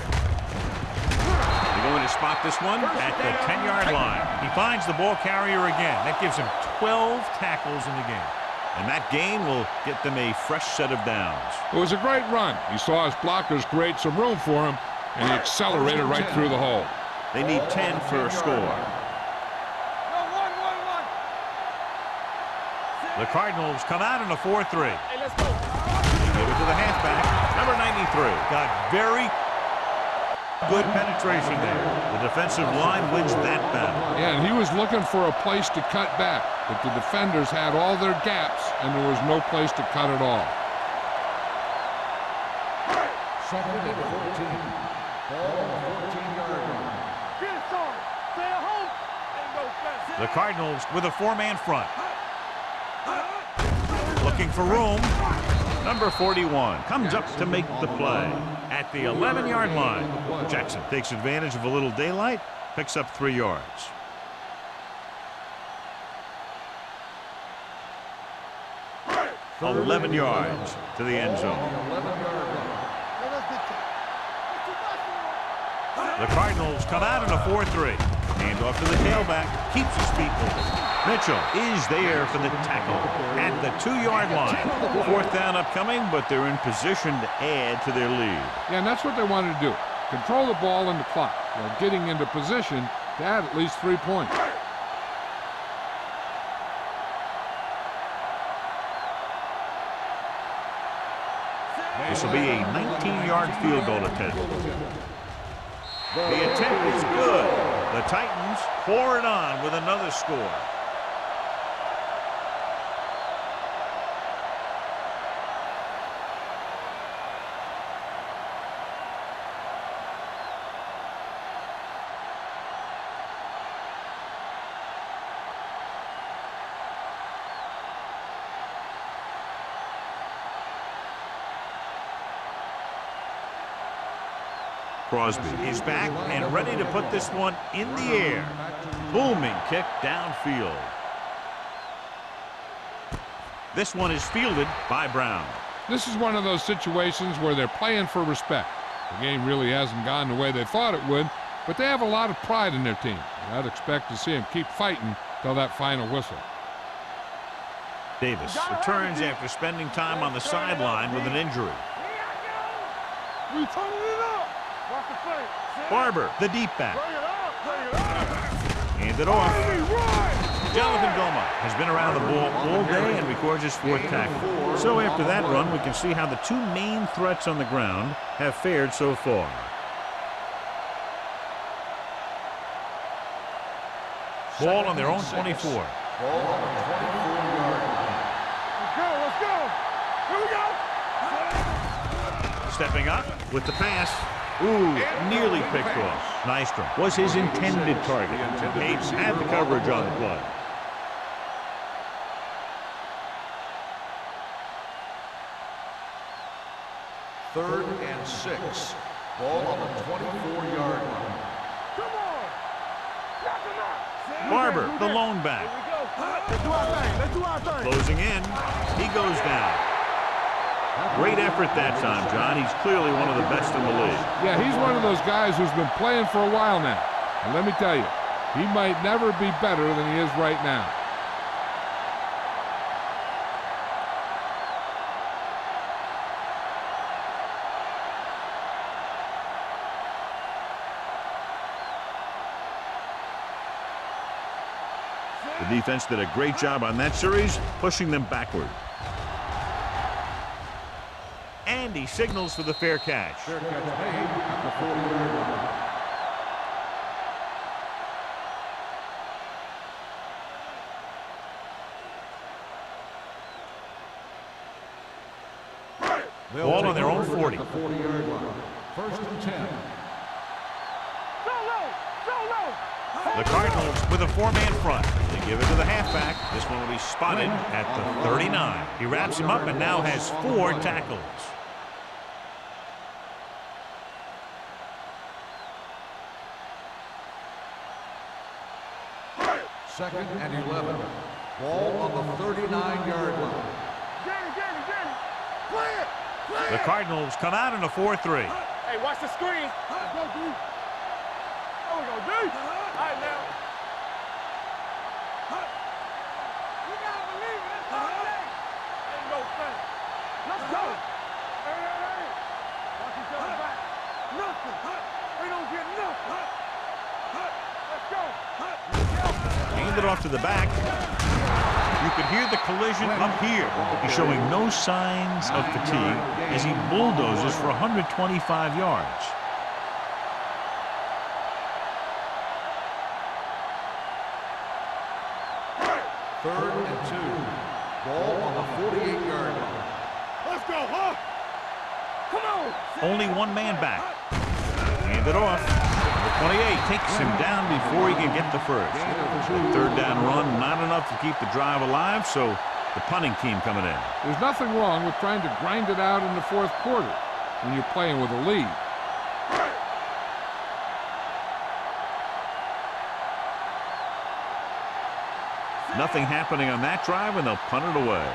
They're going to spot this one at the 10-yard line. He finds the ball carrier again. That gives him 12 tackles in the game. And that gain will get them a fresh set of downs. It was a great run. He saw his blockers create some room for him, and he accelerated right through the hole. They need 10 for a score. The Cardinals come out in a 4-3. Hey, let's go. Give it to the halfback, number 93. Got very good penetration there. The defensive line wins that battle. Yeah, and he was looking for a place to cut back, but the defenders had all their gaps, and there was no place to cut at all. Second and 14. Ball on the 14-yard line. Get it, son. Stay at home. Ain't no fence. The Cardinals with a 4-man front. Looking for room. Number 41 comes up to make the play at the 11-yard line. Jackson takes advantage of a little daylight, picks up 3 yards. Third 11 yards to the end zone. 11-yard line. The Cardinals come out in a 4-3. Hand off to the tailback. Keeps his feet moving. Mitchell is there for the tackle at the 2-yard line. 4th down upcoming, but they're in position to add to their lead. Yeah, and that's what they wanted to do. Control the ball and the clock while getting into position to add at least 3 points. This will be a 19-yard field goal attempt. The attempt is good. The Titans pour it on with another score. Crosby is back and ready to put this one in the air. Booming kick downfield. This one is fielded by Brown. This is one of those situations where they're playing for respect. The game really hasn't gone the way they thought it would, but they have a lot of pride in their team. I'd expect to see them keep fighting till that final whistle. Davis returns after spending time on the sideline with an injury. We turning it up. Watch the play. Barber, the deep back. Bring it up. Bring it up. Hand it off. Run. Jonathan Goma has been around the ball all day and records his 4th tackle. So after that run, we can see how the 2 main threats on the ground have fared so far. Ball on their own 24. Ball on the 24-yard line. Let's go. Here we go. Stepping up with the pass. Ooh, nearly picked off. Nystrom was his intended target. Apes had the coverage on the play. Third and 6. Ball on the 24-yard line. Come on. Knock him out. Barber, the lone back. Here we go. Let's do our thing. Let's do our thing. Closing in. He goes down. Great effort that time, John. He's clearly one of the best in the league. Yeah, he's one of those guys who's been playing for a while now. And let me tell you, he might never be better than he is right now. The defense did a great job on that series, pushing them backward. And he signals for the fair catch. Fair catch made at the 40-yard line. Ball on their own 40. The 40-yard line. First and 10. The Cardinals with a 4-man front. They give it to the halfback. This one will be spotted at the 39. He wraps him up and now has 4 tackles. Second and 11. Ball on the 39-yard line. Play it. Play it. The Cardinals come out in a 4-3. Hey, watch the screen. Let's go, D. There we go, D. All right, now. We don't get nothing. Let's go. Hand it off to the back. You could hear the collision up here. He's showing no signs of fatigue as he bulldozes for 125 yards. Third and 2. Ball on the 48-yard line. Let's go, huh? Come on. Only one man back. Hand it off. The 28 takes him down before he can get the first. Third down run, not enough to keep the drive alive, so the punting team coming in. There's nothing wrong with trying to grind it out in the fourth quarter when you're playing with a lead. Nothing happening on that drive, and they'll punt it away.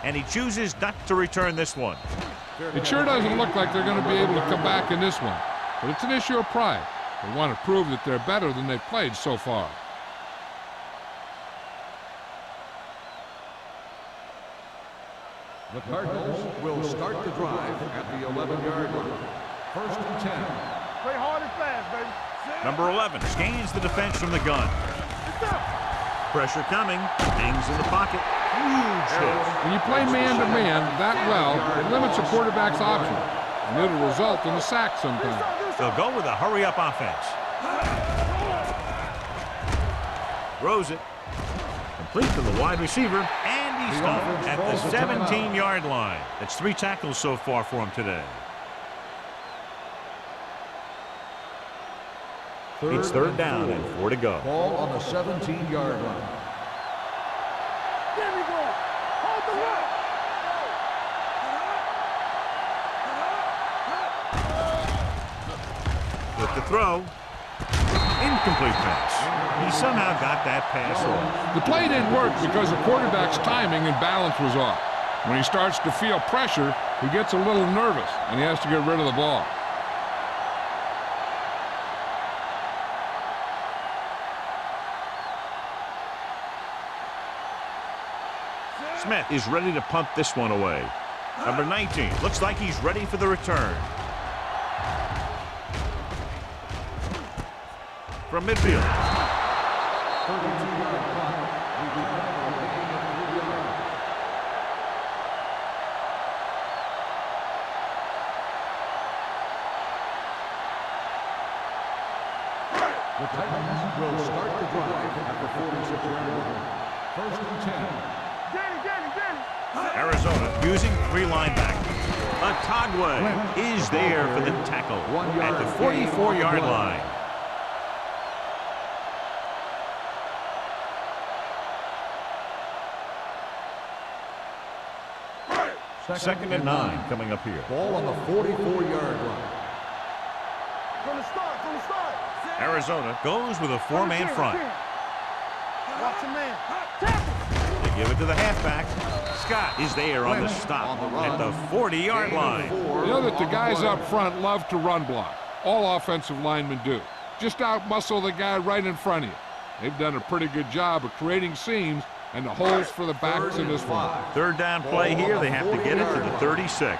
And he chooses not to return this one. It sure doesn't look like they're going to be able to come back in this one, but it's an issue of pride. They want to prove that they're better than they've played so far. The Cardinals will start the drive at the 11-yard line. First and 10. Play hard and fast, baby. Number 11 scans the defense from the gun. Pressure coming. Hangs in the pocket. Huge hit. When you play man-to-man that well, it limits a quarterback's options, and it'll result in a sack sometimes. They'll go with a hurry-up offense. Throws it. Complete to the wide receiver, and he's stopped at the 17-yard line. That's 3 tackles so far for him today. It's third down and 4 to go. Ball on the 17-yard line. There we go. Hold the rock. With the throw. Incomplete pass. He somehow got that pass off. The play didn't work because the quarterback's timing and balance was off. When he starts to feel pressure, he gets a little nervous, and he has to get rid of the ball. Smith is ready to punt this one away. Number 19 looks like he's ready for the return. From midfield. 32-yard punt. We will have a gain of 3 yards. The Titans will start the drive at the 46-yard line. First and 10. Arizona using 3 linebackers. Atagwe is there for the tackle at the 44-yard line. Second and 9 coming up here. Ball on the 44-yard line. From the start. Arizona goes with a 4-man front. Watch a man. Tackle. They give it to the halfback. Scott is there on the stop at the 40-yard line. You know that the guys up front love to run block. All offensive linemen do. Just out-muscle the guy right in front of you. They've done a pretty good job of creating seams and the holes for the backs in this one. Third down play here. They have to get it to the 36. I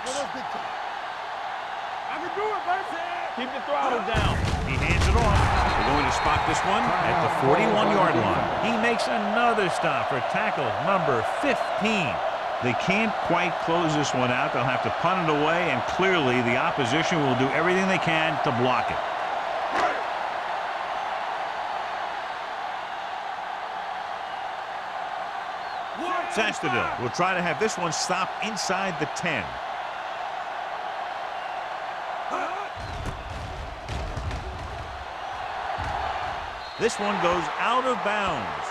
can do it, baby. Keep the throttle down. He hands it off. They're going to spot this one at the 41-yard line. He makes another stop for tackle number 15. They can't quite close this one out. They'll have to punt it away, and clearly the opposition will do everything they can to block it. Sastadil will try to have this one stop inside the 10. This one goes out of bounds.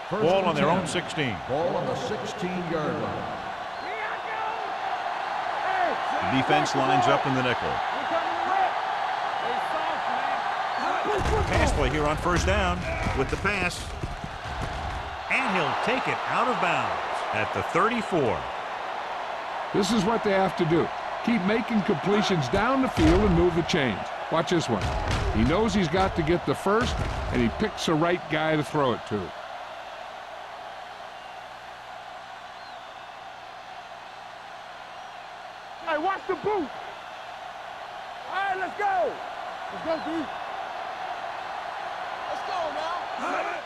Ball on their own 16. Ball on the 16-yard line. The defense lines up in the nickel. Pass play here on first down with the pass. And he'll take it out of bounds at the 34. This is what they have to do. Keep making completions down the field and move the chains. Watch this one. He knows he's got to get the first, and he picks the right guy to throw it to. Hey, watch the boot. All right, let's go. Let's go, D. Let's go now.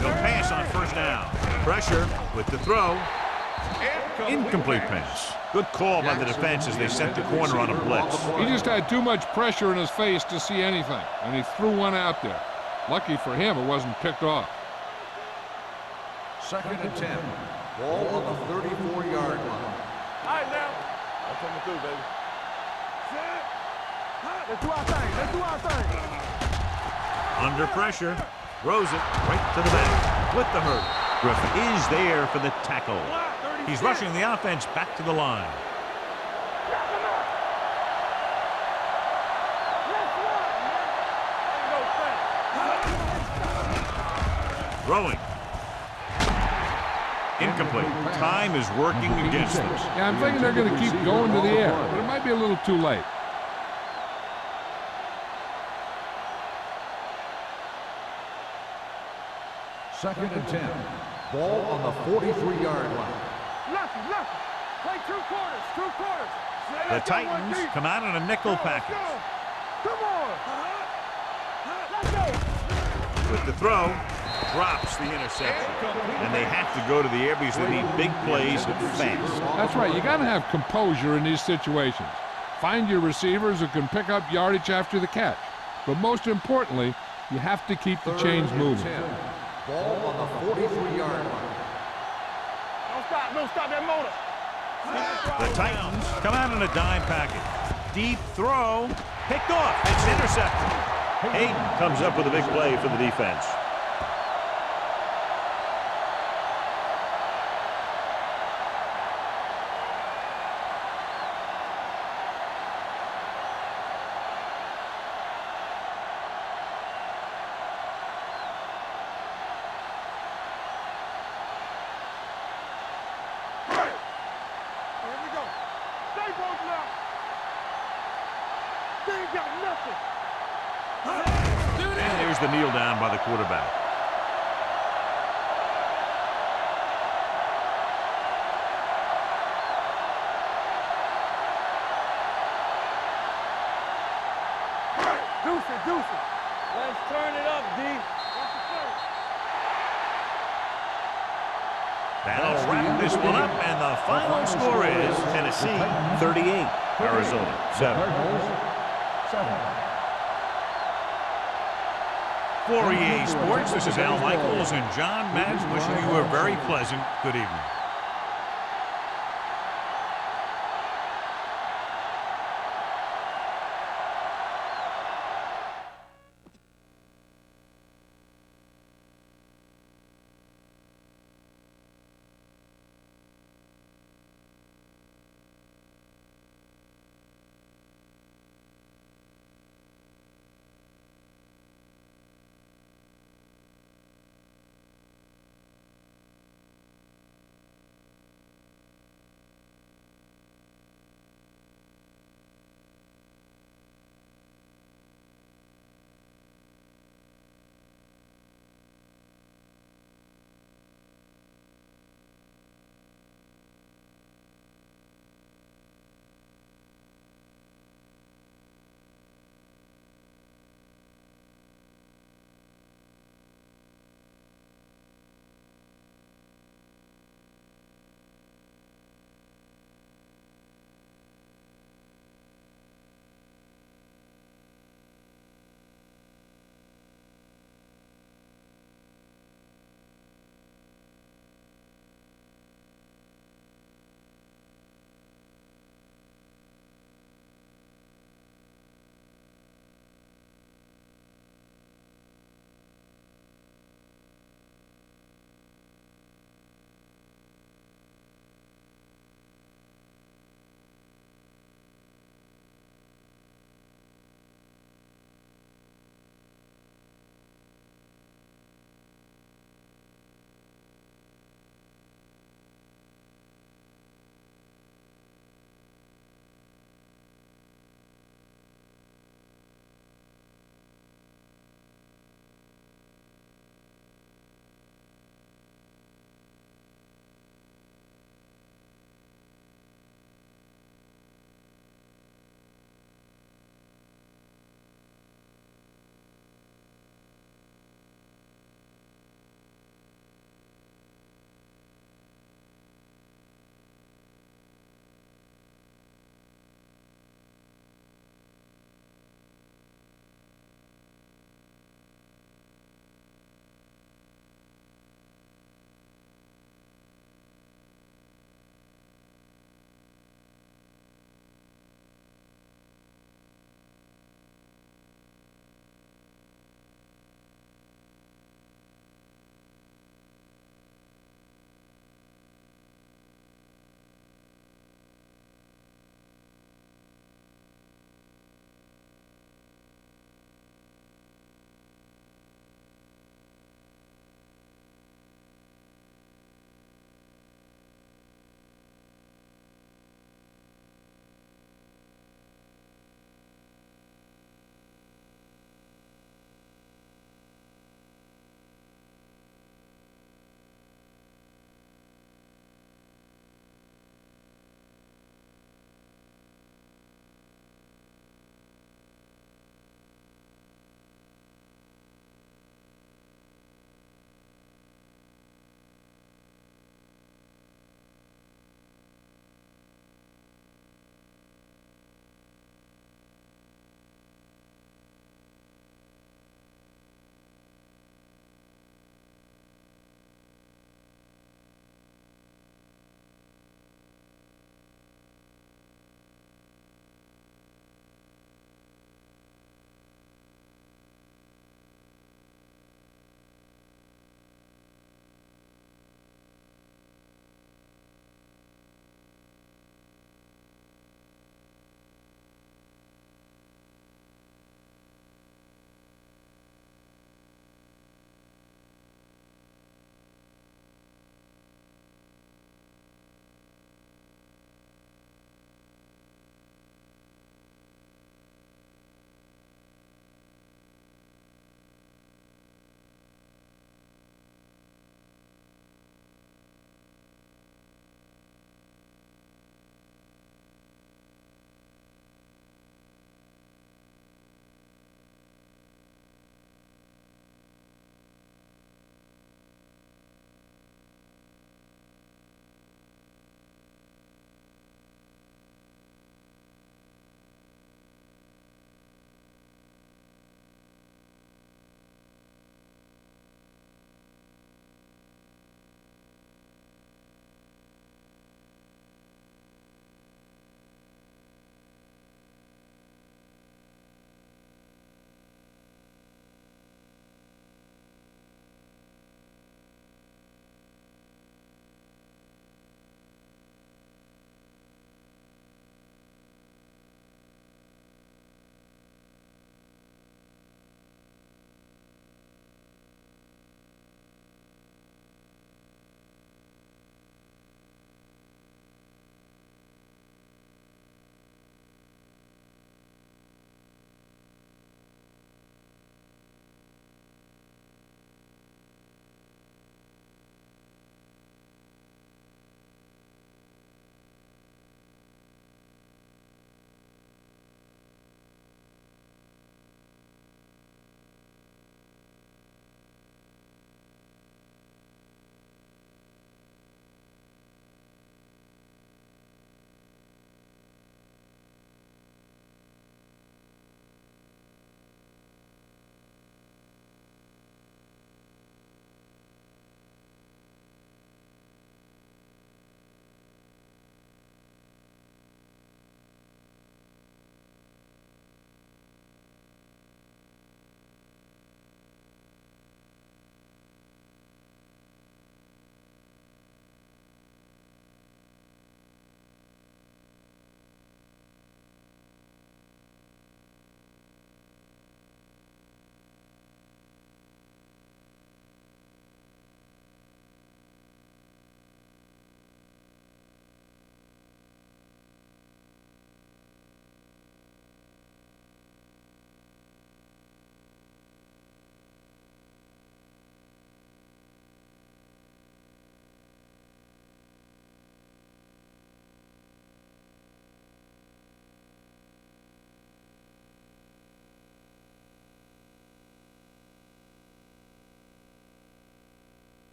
He'll pass on first down. Pressure with the throw. Incomplete pass. Good call by the defense as they sent the corner on a blitz. He just had too much pressure in his face to see anything, and he threw one out there. Lucky for him, it wasn't picked off. 2nd and 10. Ball on the 34-yard line. All right, now. That's what we do, baby. Let's do our thing. Let's do our thing. Under pressure. Throws it right to the back with the hurt. Griffin is there for the tackle. He's rushing the offense back to the line. Throwing. Incomplete. Time is working against them. Yeah, I'm thinking they're going to keep going to the air, but it might be a little too late. Second and 10. Ball on the 43-yard line. Lucky. Play two quarters. The Titans come out in a nickel package. Come on. Let's go. With the throw, drops the interception. And they have to go to the air because they need big plays fast. That's right. You got to have composure in these situations. Find your receivers who can pick up yardage after the catch. But most importantly, you have to keep the chains moving. Ball on the 43-yard line. Don't stop that motor. The Titans come out in a dime package. Deep throw, picked off. It's intercepted. Hayden comes up with a big play for the defense. And there's the kneel down by the quarterback. Deuce it. Let's turn it up, D. That'll wrap this one up, and the final score is Tennessee 38, Arizona 7. For EA Sports, this is Al Michaels and John Madden wishing you a very pleasant good evening.